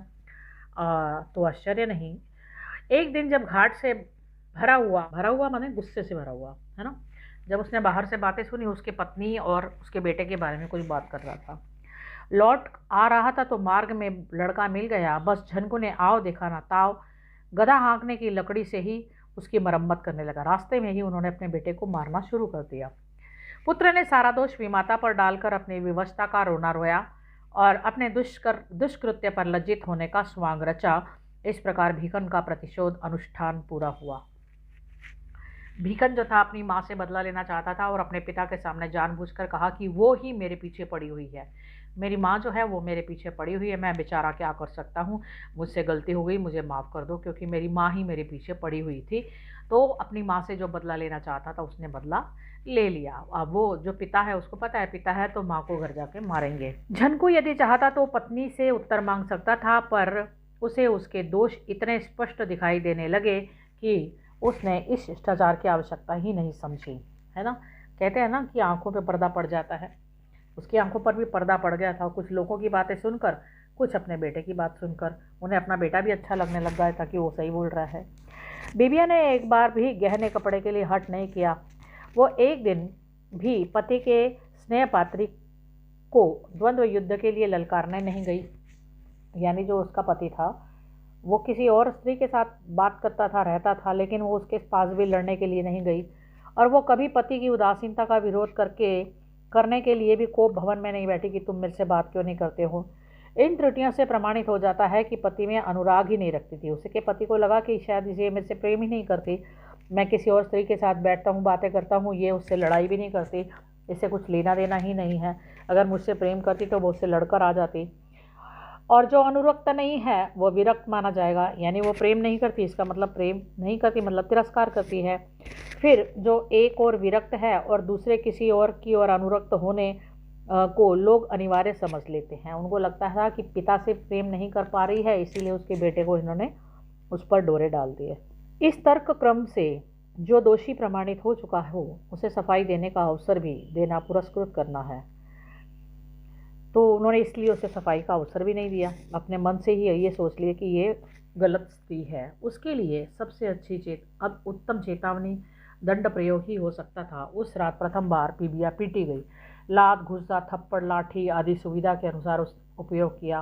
तो आश्चर्य नहीं, एक दिन जब घाट से भरा हुआ माने गुस्से से भरा हुआ, है ना, जब उसने बाहर से बातें सुनी, उसके पत्नी और उसके बेटे के बारे में कुछ बात कर रहा था, लौट आ रहा था तो मार्ग में लड़का मिल गया। बस झनकू ने आओ देखा ना ताव, गधा हाँकने की लकड़ी से ही उसकी मरम्मत करने लगा। रास्ते में ही उन्होंने अपने बेटे को मारना शुरू कर दिया। पुत्र ने सारा दोष विमाता पर डालकर अपनी विवशता का रोना रोया और अपने दुष्कृत्य पर लज्जित होने का स्वांग रचा। इस प्रकार भीखन का प्रतिशोध अनुष्ठान पूरा हुआ। भीखन जो था अपनी माँ से बदला लेना चाहता था और अपने पिता के सामने जानबूझकर कहा कि वो ही मेरे पीछे पड़ी हुई है, मेरी माँ जो है वो मेरे पीछे पड़ी हुई है, मैं बेचारा क्या कर सकता हूँ, मुझसे गलती हो गई, मुझे माफ़ कर दो, क्योंकि मेरी माँ ही मेरे पीछे पड़ी हुई थी। तो अपनी माँ से जो बदला लेना चाहता था उसने बदला ले लिया। अब वो जो पिता है उसको पता है पिता है तो माँ को घर जाके मारेंगे। झनकू यदि चाहता तो पत्नी से उत्तर मांग सकता था, पर उसे उसके दोष इतने स्पष्ट दिखाई देने लगे कि उसने इस शिष्टाचार की आवश्यकता ही नहीं समझी, है ना। कहते हैं ना कि आंखों पे पर्दा पड़ जाता है, उसकी आंखों पर भी पर्दा पड़ गया था। कुछ लोगों की बातें सुनकर, कुछ अपने बेटे की बात सुनकर उन्हें अपना बेटा भी अच्छा लगने लग गया था कि वो सही बोल रहा है। बीबिया ने एक बार भी गहने कपड़े के लिए हट नहीं किया। वो एक दिन भी पति के स्नेह पात्री को द्वंद्व युद्ध के लिए ललकारने नहीं गई। यानी जो उसका पति था वो किसी और स्त्री के साथ बात करता था, रहता था, लेकिन वो उसके पास भी लड़ने के लिए नहीं गई। और वो कभी पति की उदासीनता का विरोध करने के लिए भी कोप भवन में नहीं बैठी कि तुम मेरे से बात क्यों नहीं करते हो। इन त्रुटियों से प्रमाणित हो जाता है कि पति में अनुराग ही नहीं रखती थी। उसके पति को लगा कि शायद इसे मेरे से प्रेम ही नहीं करती, मैं किसी और स्त्री के साथ बैठता हूँ, बातें करता हूँ, ये उससे लड़ाई भी नहीं करती, इससे कुछ लेना देना ही नहीं है। अगर मुझसे प्रेम करती तो वो उससे लड़कर आ जाती, और जो अनुरक्त नहीं है वो विरक्त माना जाएगा। यानी वो प्रेम नहीं करती, इसका मतलब प्रेम नहीं करती मतलब तिरस्कार करती है। फिर जो एक और विरक्त है और दूसरे किसी और की ओर अनुरक्त होने को लोग अनिवार्य समझ लेते हैं। उनको लगता है कि पिता से प्रेम नहीं कर पा रही है, इसीलिए उसके बेटे को इन्होंने उस पर डोरे डाल दिए। इस तर्क क्रम से जो दोषी प्रमाणित हो चुका हो उसे सफाई देने का अवसर भी देना पुरस्कृत करना है। तो उन्होंने इसलिए उसे सफाई का अवसर भी नहीं दिया, अपने मन से ही ये सोच लिए कि ये गलत स्त्री है। उसके लिए सबसे अच्छी अब उत्तम चेतावनी दंड प्रयोग ही हो सकता था। उस रात प्रथम बार बिबिया पीटी गई। लात, घुसा, थप्पड़, लाठी आदि सुविधा के अनुसार उपयोग किया,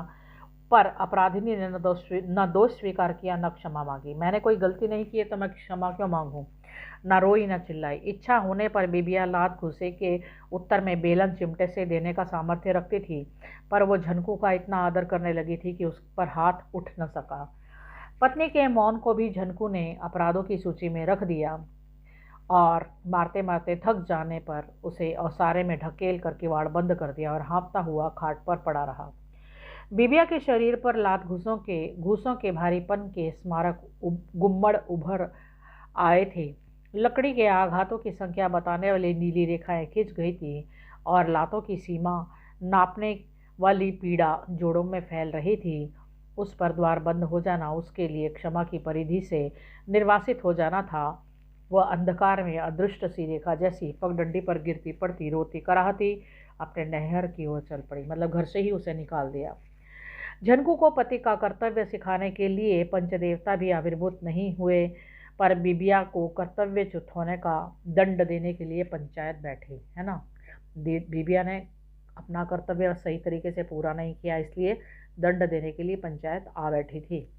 पर अपराधिनी ने न दोष स्वीकार किया न क्षमा मांगी। मैंने कोई गलती नहीं की है तो मैं क्षमा क्यों मांगूं। न रोई न चिल्लाई। इच्छा होने पर बिबिया लात घुसे के उत्तर में बेलन चिमटे से देने का सामर्थ्य रखती थी, पर वो झनकू का इतना आदर करने लगी थी कि उस पर हाथ उठ न सका। पत्नी के मौन को भी झनकू ने अपराधों की सूची में रख दिया और मारते मारते थक जाने पर उसे औसारे में ढकेल कर किवाड़ बंद कर दिया और हाँफता हुआ खाट पर पड़ा रहा। बिबिया के शरीर पर लात घूसों के भारीपन के स्मारक गुम्मड़ उभर आए थे लकड़ी के आघातों की संख्या बताने वाली नीली रेखाएं खिंच गई थी और लातों की सीमा नापने वाली पीड़ा जोड़ों में फैल रही थी। उस पर द्वार बंद हो जाना उसके लिए क्षमा की परिधि से निर्वासित हो जाना था। वह अंधकार में अदृष्ट सी रेखा जैसी पगडंडी पर गिरती पड़ती रोती कराहती अपने नहर की ओर चल पड़ी। मतलब घर से ही उसे निकाल दिया। झनकू को पति का कर्तव्य सिखाने के लिए पंचदेवता भी आविर्भूत नहीं हुए, पर बिबिया को कर्तव्यच्युत होने का दंड देने के लिए पंचायत बैठी, है ना। बिबिया ने अपना कर्तव्य सही तरीके से पूरा नहीं किया, इसलिए दंड देने के लिए पंचायत आ बैठी थी।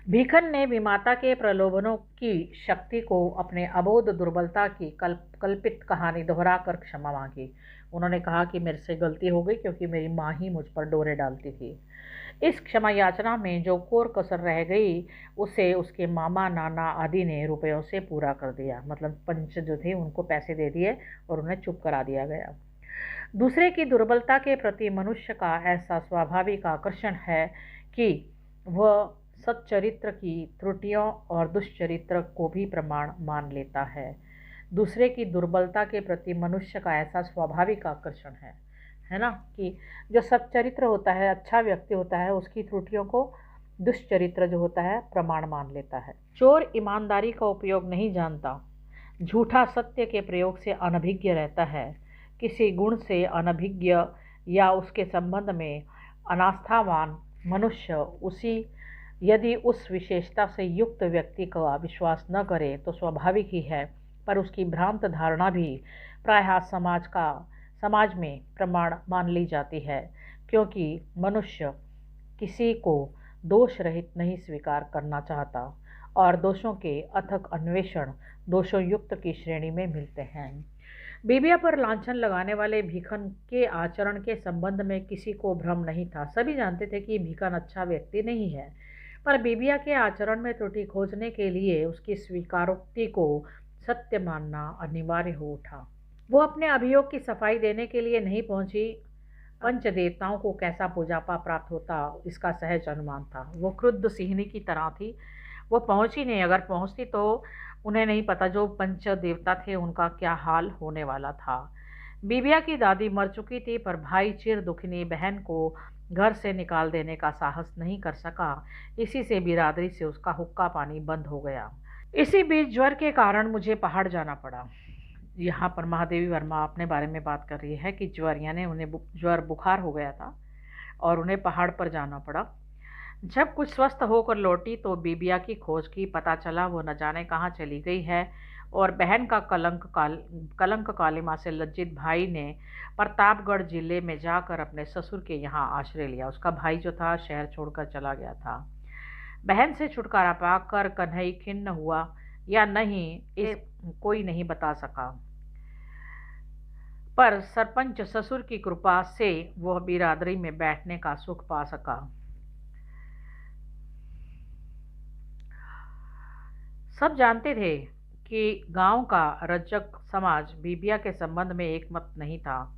भीखन ने विमाता के प्रलोभनों की शक्ति को अपने अबोध दुर्बलता की कल्पित कहानी दोहराकर क्षमा मांगी। उन्होंने कहा कि मेरे से गलती हो गई क्योंकि मेरी माँ ही मुझ पर डोरे डालती थी। इस क्षमा याचना में जो कोर कसर रह गई उसे उसके मामा नाना आदि ने रुपयों से पूरा कर दिया। मतलब पंच जो थे उनको पैसे दे दिए और उन्हें चुप करा दिया गया। दूसरे की दुर्बलता के प्रति मनुष्य का ऐसा स्वाभाविक आकर्षण है कि वह सच्चरित्र की त्रुटियों और दुष्चरित्र को भी प्रमाण मान लेता है। दूसरे की दुर्बलता के प्रति मनुष्य का ऐसा स्वाभाविक आकर्षण है ना, कि जो सच्चरित्र होता है, अच्छा व्यक्ति होता है, उसकी त्रुटियों को दुष्चरित्र जो होता है प्रमाण मान लेता है। चोर ईमानदारी का उपयोग नहीं जानता, झूठा सत्य के प्रयोग से अनभिज्ञ रहता है। किसी गुण से अनभिज्ञ या उसके संबंध में अनास्थावान मनुष्य यदि उस विशेषता से युक्त व्यक्ति का विश्वास न करे तो स्वाभाविक ही है, पर उसकी भ्रांत धारणा भी प्रायः समाज में प्रमाण मान ली जाती है, क्योंकि मनुष्य किसी को दोष रहित नहीं स्वीकार करना चाहता और दोषों के अथक अन्वेषण दोषों युक्त की श्रेणी में मिलते हैं। बिबिया पर लांछन लगाने वाले भीखन के आचरण के संबंध में किसी को भ्रम नहीं था। सभी जानते थे कि भीखन अच्छा व्यक्ति नहीं है, पर बिबिया के आचरण में त्रुटि खोजने के लिए उसकी स्वीकारोक्ति को सत्य मानना अनिवार्य हो उठा। वो अपने अभियोग की सफाई देने के लिए नहीं पहुंची। पंच देवताओं को कैसा पूजापा प्राप्त होता इसका सहज अनुमान था। वो क्रुद्ध सिंहनी की तरह थी, वो पहुंची नहीं। अगर पहुंचती तो उन्हें नहीं पता जो पंच देवता थे उनका क्या हाल होने वाला था। बिबिया की दादी मर चुकी थी, पर भाई चिर दुखिनी बहन को घर से निकाल देने का साहस नहीं कर सका। इसी से बिरादरी से उसका हुक्का पानी बंद हो गया। इसी बीच ज्वर के कारण मुझे पहाड़ जाना पड़ा। यहाँ पर महादेवी वर्मा अपने बारे में बात कर रही है कि ज्वर यानी उन्हें ज्वर बुखार हो गया था और उन्हें पहाड़ पर जाना पड़ा। जब कुछ स्वस्थ होकर लौटी तो बिबिया की खोज की। पता चला वो न जाने कहाँ चली गई है और बहन का कलंक कालिमा से लज्जित भाई ने प्रतापगढ़ जिले में जाकर अपने ससुर के यहाँ आश्रय लिया। उसका भाई जो था शहर छोड़कर चला गया था। बहन से छुटकारा पाकर कन्हई खिन्न हुआ या नहीं इस कोई नहीं बता सका, पर सरपंच ससुर की कृपा से वह बिरादरी में बैठने का सुख पा सका। सब जानते थे कि गांव का रज्जक समाज बिबिया के संबंध में एकमत नहीं था।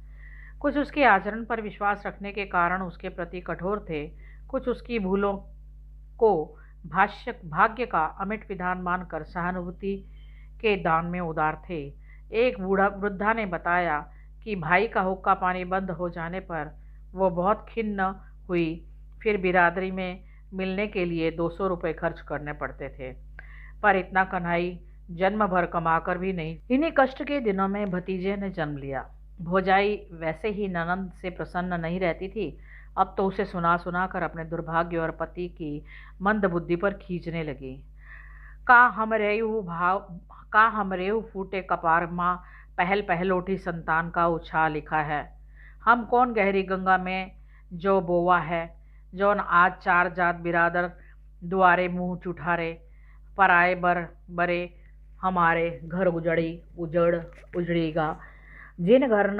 कुछ उसके आचरण पर विश्वास रखने के कारण उसके प्रति कठोर थे, कुछ उसकी भूलों को भाग्य का अमिट विधान मानकर सहानुभूति के दान में उदार थे। एक वृद्धा ने बताया कि भाई का हुक्का पानी बंद हो जाने पर वो बहुत खिन्न हुई, फिर बिरादरी में मिलने के लिए 200 रुपये खर्च करने पड़ते थे, पर इतना कन्हई जन्म भर कमाकर भी नहीं। इन्हीं कष्ट के दिनों में भतीजे ने जन्म लिया। भौजाई वैसे ही ननंद से प्रसन्न नहीं रहती थी, अब तो उसे सुना सुना कर अपने दुर्भाग्य और पति की मंद बुद्धि पर खींचने लगी। का हमरेऊ फूटे कपार माँ पहल पहल उठी संतान का उछाल लिखा है। हम कौन गहरी गंगा में जो बोवा है, जौन आज 4 जात बिरादर दुआरे मुंह चुठारे, पराए बरे हमारे घर उजड़ेगा। जिन घर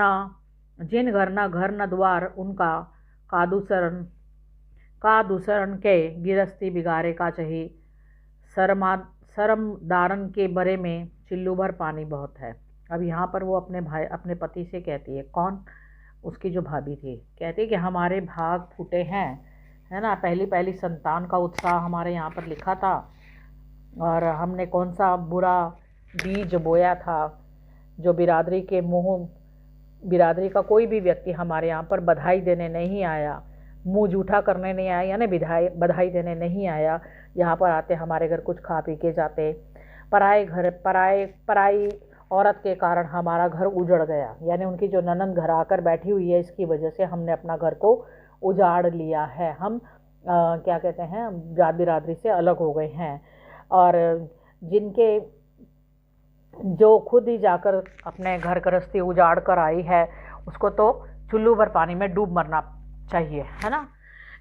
न द्वार उनका का दूसरन के गिरस्ती बिगारे का चाहिए। शर्मदारन के बरे में चिल्लू भर पानी बहुत है। अब यहाँ पर वो अपने पति से कहती है, कौन? उसकी जो भाभी थी, कहती कि हमारे भाग फूटे हैं, है ना, पहली संतान का उत्साह हमारे यहाँ पर लिखा था, और हमने कौन सा बुरा बीज बोया था, जो बिरादरी का कोई भी व्यक्ति हमारे यहाँ पर बधाई देने नहीं आया, मुंह जूठा करने नहीं आया, यानी बधाई देने नहीं आया। यहाँ पर आते हमारे घर कुछ खा पी के जाते। पराई औरत के कारण हमारा घर उजड़ गया, यानी उनकी जो ननंद घर आकर बैठी हुई है, इसकी वजह से हमने अपना घर को उजाड़ लिया है। हम क्या कहते हैं, जात बिरादरी से अलग हो गए हैं। और जिनके जो खुद ही जाकर अपने घर गृहस्थी उजाड़ कर आई है, उसको तो चुल्लू भर पानी में डूब मरना चाहिए, है ना।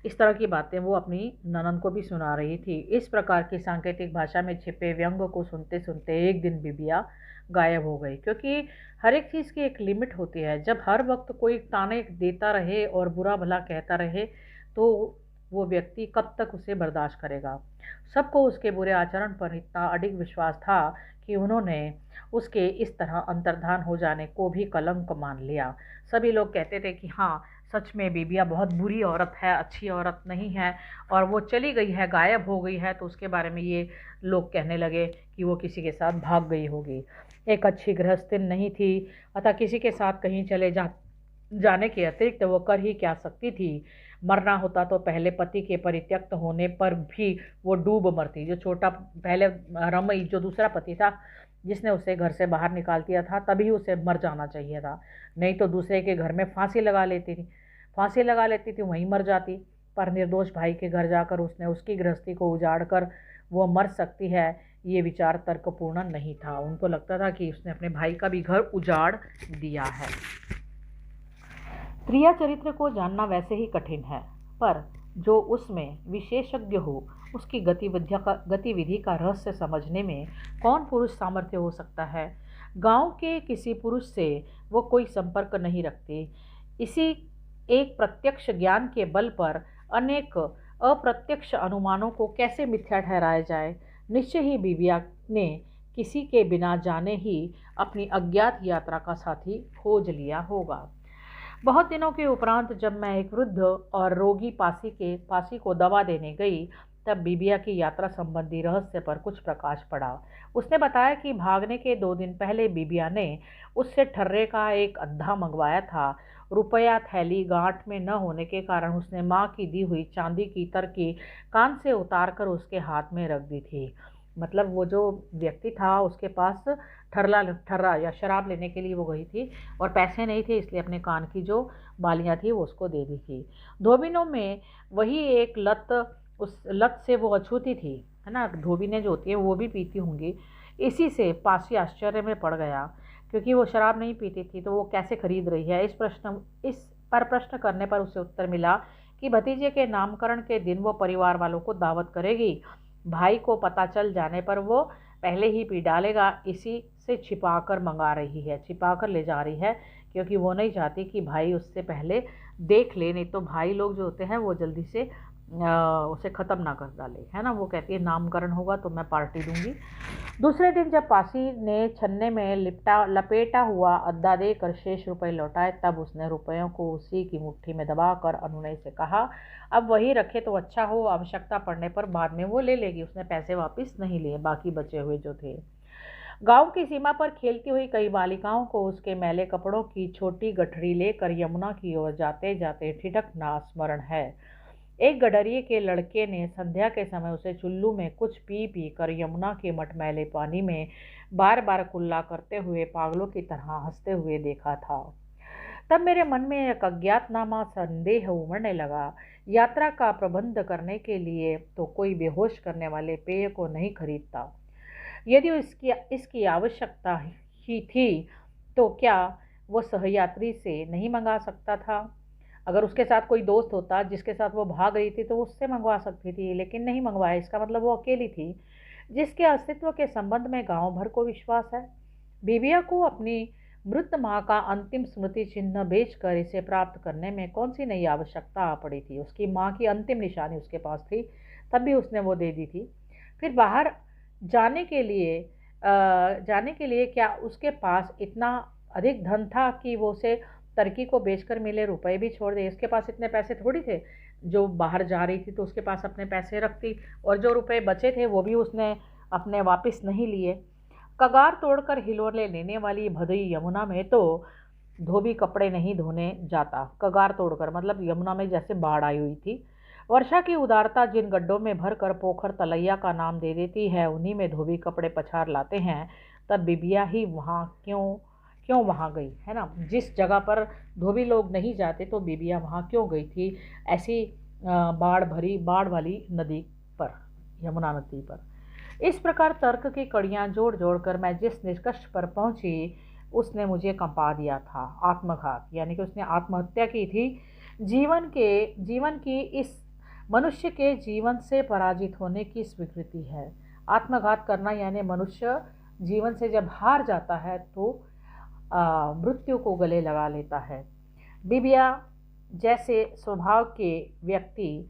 इस तरह की बातें वो अपनी ननंद को भी सुना रही थी। इस प्रकार की सांकेतिक भाषा में छिपे व्यंग को सुनते सुनते एक दिन बिबिया गायब हो गई, क्योंकि हर एक चीज़ की एक लिमिट होती है। जब हर वक्त कोई ताने देता रहे और बुरा भला कहता रहे, तो वो व्यक्ति कब तक उसे बर्दाश्त करेगा। सबको उसके बुरे आचरण पर इतना अडिग विश्वास था कि उन्होंने उसके इस तरह अंतर्धान हो जाने को भी कलंक मान लिया। सभी लोग कहते थे कि हाँ, सच में बीबिया बहुत बुरी औरत है, अच्छी औरत नहीं है, और वो चली गई है, गायब हो गई है, तो उसके बारे में ये लोग कहने लगे कि वो किसी के साथ भाग गई होगी। एक अच्छी गृहस्थिन नहीं थी, अतः किसी के साथ कहीं जाने के अतिरिक्त वो कर ही क्या सकती थी। मरना होता तो पहले पति के परित्यक्त होने पर भी वो डूब मरती। जो छोटा पहले रमई, जो दूसरा पति था जिसने उसे घर से बाहर निकाल दिया था, तभी उसे मर जाना चाहिए था, नहीं तो दूसरे के घर में फांसी लगा लेती थी, वहीं मर जाती। पर निर्दोष भाई के घर जाकर उसने उसकी गृहस्थी को उजाड़ कर वो मर सकती है, ये विचार तर्कपूर्ण नहीं था। उनको लगता था कि उसने अपने भाई का भी घर उजाड़ दिया है। क्रिया चरित्र को जानना वैसे ही कठिन है, पर जो उसमें विशेषज्ञ हो, उसकी गतिविधि का रहस्य समझने में कौन पुरुष सामर्थ्य हो सकता है। गांव के किसी पुरुष से वो कोई संपर्क नहीं रखती। इसी एक प्रत्यक्ष ज्ञान के बल पर अनेक अप्रत्यक्ष अनुमानों को कैसे मिथ्या ठहराया जाए। निश्चय ही बिबिया ने किसी के बिना जाने ही अपनी अज्ञात यात्रा का साथी खोज लिया होगा। बहुत दिनों के उपरांत जब मैं एक वृद्ध और रोगी पासी को दवा देने गई, तब बिबिया की यात्रा संबंधी रहस्य पर कुछ प्रकाश पड़ा। उसने बताया कि भागने के 2 दिन पहले बिबिया ने उससे ठर्रे का एक अद्धा मंगवाया था। रुपया थैली गांठ में न होने के कारण उसने माँ की दी हुई चांदी की तरकी कान से उतार कर उसके हाथ में रख दी थी। मतलब वो जो व्यक्ति था, उसके पास ठर्रा या शराब लेने के लिए वो गई थी और पैसे नहीं थे, इसलिए अपने कान की जो बालियाँ थी वो उसको दे दी थी। धोबिनों में वही एक लत, उस लत से वो अछूती थी, है ना। धोबिनें जो होती है वो भी पीती होंगी। इसी से पासी आश्चर्य में पड़ गया, क्योंकि वो शराब नहीं पीती थी तो वो कैसे खरीद रही है। इस पर प्रश्न करने पर उसे उत्तर मिला कि भतीजे के नामकरण के दिन वो परिवार वालों को दावत करेगी। भाई को पता चल जाने पर वो पहले ही पी डालेगा, इसी से छिपाकर मंगा रही है, छिपाकर ले जा रही है, क्योंकि वो नहीं चाहती कि भाई उससे पहले देख ले, नहीं तो भाई लोग जो होते हैं वो जल्दी से उसे ख़त्म ना कर डाले, है ना। वो कहती है नामकरण होगा तो मैं पार्टी दूंगी। दूसरे दिन जब पासी ने छन्ने में लपेटा हुआ अद्दा देकर शेष रुपए लौटाए, तब उसने रुपयों को उसी की मुट्ठी में दबाकर अनुनय से कहा, अब वही रखे तो अच्छा हो, आवश्यकता पड़ने पर बाद में वो ले लेगी। उसने पैसे वापस नहीं लिए, बाकी बचे हुए जो थे। गांव की सीमा पर खेलती हुई कई बालिकाओं को उसके मैले कपड़ों की छोटी गठरी लेकर यमुना की ओर जाते जाते ठिठकना स्मरण है। एक गडरिये के लड़के ने संध्या के समय उसे चुल्लू में कुछ पी पी कर यमुना के मटमैले पानी में बार बार कुल्ला करते हुए पागलों की तरह हंसते हुए देखा था। तब मेरे मन में एक अज्ञातनामा संदेह उमड़ने लगा। यात्रा का प्रबंध करने के लिए तो कोई बेहोश करने वाले पेय को नहीं खरीदता। यदि इसकी आवश्यकता ही थी तो क्या वो सहयात्री से नहीं मंगा सकता था। अगर उसके साथ कोई दोस्त होता जिसके साथ वो भाग रही थी तो वो उससे मंगवा सकती थी, लेकिन नहीं मंगवाया। इसका मतलब वो अकेली थी, जिसके अस्तित्व के संबंध में गांव भर को विश्वास है। बिबिया को अपनी मृत माँ का अंतिम स्मृति चिन्ह बेचकर इसे प्राप्त करने में कौन सी नई आवश्यकता आ पड़ी थी। उसकी माँ की अंतिम निशानी उसके पास थी, तब भी उसने वो दे दी थी। फिर बाहर जाने के लिए क्या उसके पास इतना अधिक धन था कि वो उसे तरकी को बेचकर मिले रुपए भी छोड़ दे। उसके पास इतने पैसे थोड़ी थे। जो बाहर जा रही थी तो उसके पास अपने पैसे रखती, और जो रुपए बचे थे वो भी उसने अपने वापस नहीं लिए। कगार तोड़कर हिलोरे लेने वाली भदोई यमुना में तो धोबी कपड़े नहीं धोने जाता। कगार तोड़कर मतलब यमुना में जैसे बाढ़ आई हुई थी। वर्षा की उदारता जिन गड्ढों में भरकर पोखर तलैया का नाम दे देती है, उन्हीं में धोबी कपड़े पछाड़ लाते हैं। तब बिबिया ही वहाँ क्यों क्यों वहाँ गई, है ना। जिस जगह पर धोबी लोग नहीं जाते तो बिबिया वहाँ क्यों गई थी, ऐसी बाढ़ वाली नदी पर, यमुना नदी पर। इस प्रकार तर्क की कड़ियाँ जोड़ जोड़ कर मैं जिस निष्कर्ष पर पहुंची उसने मुझे कंपा दिया था। आत्मघात, यानी कि उसने आत्महत्या की थी। जीवन की इस मनुष्य के जीवन से पराजित होने की स्वीकृति है। आत्मघात करना यानी मनुष्य जीवन से जब हार जाता है तो मृत्यु को गले लगा लेता है। बिबिया जैसे स्वभाव के व्यक्ति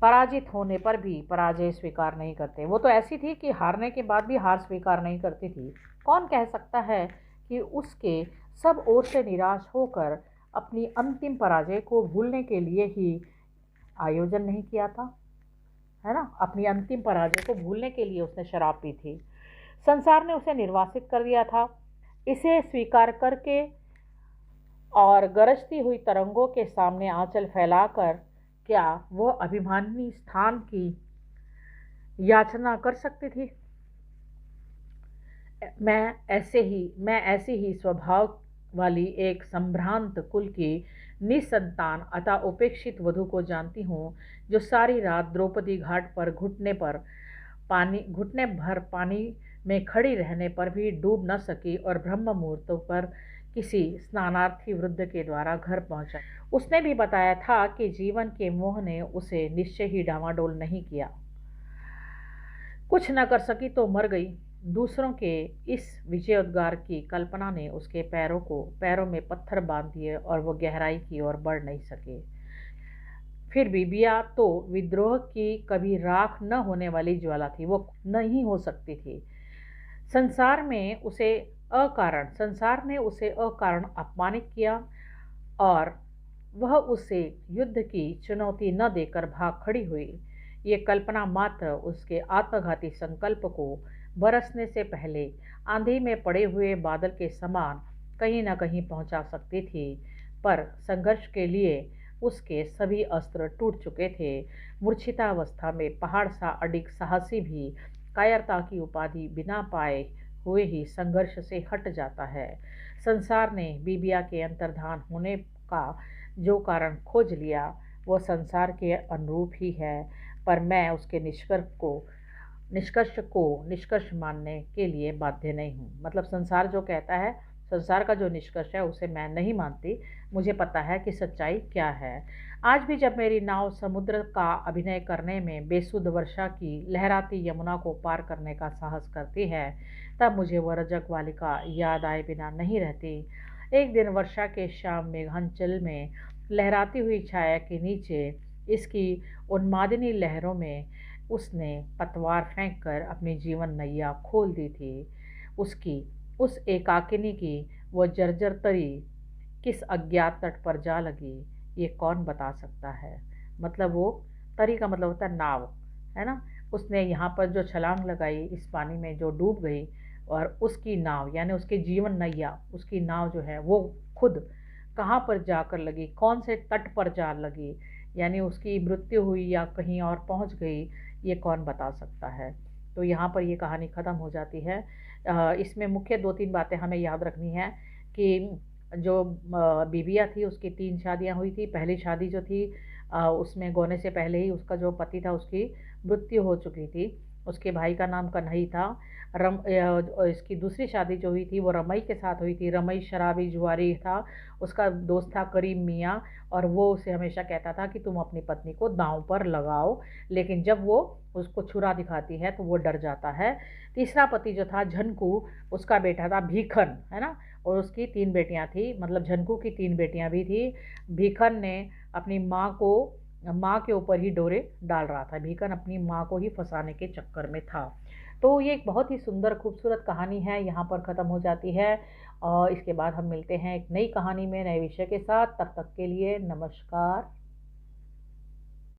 पराजित होने पर भी पराजय स्वीकार नहीं करते। वो तो ऐसी थी कि हारने के बाद भी हार स्वीकार नहीं करती थी। कौन कह सकता है कि उसके सब ओर से निराश होकर अपनी अंतिम पराजय को भूलने के लिए ही आयोजन नहीं किया था, है ना। अपनी अंतिम पराजय को भूलने के लिए उसने शराब पी थी। संसार ने उसे निर्वासित कर दिया था। इसे स्वीकार करके और गरजती हुई तरंगों के सामने आंचल फैलाकर क्या वह अभिमानी स्थान की याचना कर सकती थी। मैं ऐसी ही स्वभाव वाली एक संभ्रांत कुल की निसंतान अतः उपेक्षित वधू को जानती हूँ, जो सारी रात द्रौपदी घाट पर घुटने भर पानी में खड़ी रहने पर भी डूब न सकी और ब्रह्म मुहूर्तों पर किसी स्नानार्थी वृद्ध के द्वारा घर पहुंचा। उसने भी बताया था कि जीवन के मोह ने उसे निश्चय ही डामाडोल नहीं किया। कुछ न कर सकी तो मर गई। दूसरों के इस विजयोद्गार की कल्पना ने उसके पैरों में पत्थर बांध दिए और वो गहराई की ओर बढ़ नहीं सके। फिर बिबिया तो विद्रोह की कभी राख न होने वाली ज्वाला थी, वो नहीं हो सकती थी। संसार ने उसे अकारण अपमानित किया और वह उसे युद्ध की चुनौती न देकर भाग खड़ी हुई। ये कल्पना मात्र उसके आत्मघाती संकल्प को बरसने से पहले आंधी में पड़े हुए बादल के समान कहीं न कहीं पहुंचा सकती थी, पर संघर्ष के लिए उसके सभी अस्त्र टूट चुके थे। मूर्छितावस्था में पहाड़ सा अडिग साहसी भी कायरता की उपाधि बिना पाए हुए ही संघर्ष से हट जाता है। संसार ने बिबिया के अंतर्धान होने का जो कारण खोज लिया वो संसार के अनुरूप ही है, पर मैं उसके निष्कर्ष मानने के लिए बाध्य नहीं हूँ। मतलब संसार जो कहता है, संसार का जो निष्कर्ष है उसे मैं नहीं मानती। मुझे पता है कि सच्चाई क्या है। आज भी जब मेरी नाव समुद्र का अभिनय करने में बेसुध वर्षा की लहराती यमुना को पार करने का साहस करती है, तब मुझे वह रजक बालिका याद आए बिना नहीं रहती। एक दिन वर्षा के शाम मेघांचल में लहराती हुई छाया के नीचे इसकी उन्मादिनी लहरों में उसने पतवार फेंककर अपनी जीवन नैया खोल दी थी। उस एकाकिनी की वह जर्जर तरी किस अज्ञात तट पर जा लगी, ये कौन बता सकता है। मतलब वो तरी का मतलब होता है नाव, है ना। उसने यहाँ पर जो छलांग लगाई, इस पानी में जो डूब गई, और उसकी नाव यानी उसके जीवन नैया, उसकी नाव जो है वो खुद कहाँ पर जाकर लगी, कौन से तट पर जा लगी, यानी उसकी मृत्यु हुई या कहीं और पहुँच गई, ये कौन बता सकता है। तो यहाँ पर ये कहानी ख़त्म हो जाती है। इसमें मुख्य 2-3 बातें हमें याद रखनी है कि जो बिबिया थी उसकी 3 शादियाँ हुई थी। पहली शादी जो थी उसमें गोने से पहले ही उसका जो पति था उसकी मृत्यु हो चुकी थी। उसके भाई का नाम कन्हई था। इसकी दूसरी शादी जो हुई थी वो रमई के साथ हुई थी। रमई शराबी जुआरी था, उसका दोस्त था करीम मियाँ, और वो उसे हमेशा कहता था कि तुम अपनी पत्नी को दांव पर लगाओ, लेकिन जब वो उसको छुरा दिखाती है तो वो डर जाता है। तीसरा पति जो था झनकू, उसका बेटा था भीखन, है ना, और उसकी 3 बेटियां थी। मतलब झनकू की 3 बेटियां भी थी। भीखन ने अपनी माँ के ऊपर ही डोरे डाल रहा था। भीखन अपनी माँ को ही फंसाने के चक्कर में था। तो ये एक बहुत ही सुंदर खूबसूरत कहानी है, यहाँ पर ख़त्म हो जाती है। और इसके बाद हम मिलते हैं एक नई कहानी में, नए विषय के साथ। तब तक के लिए नमस्कार।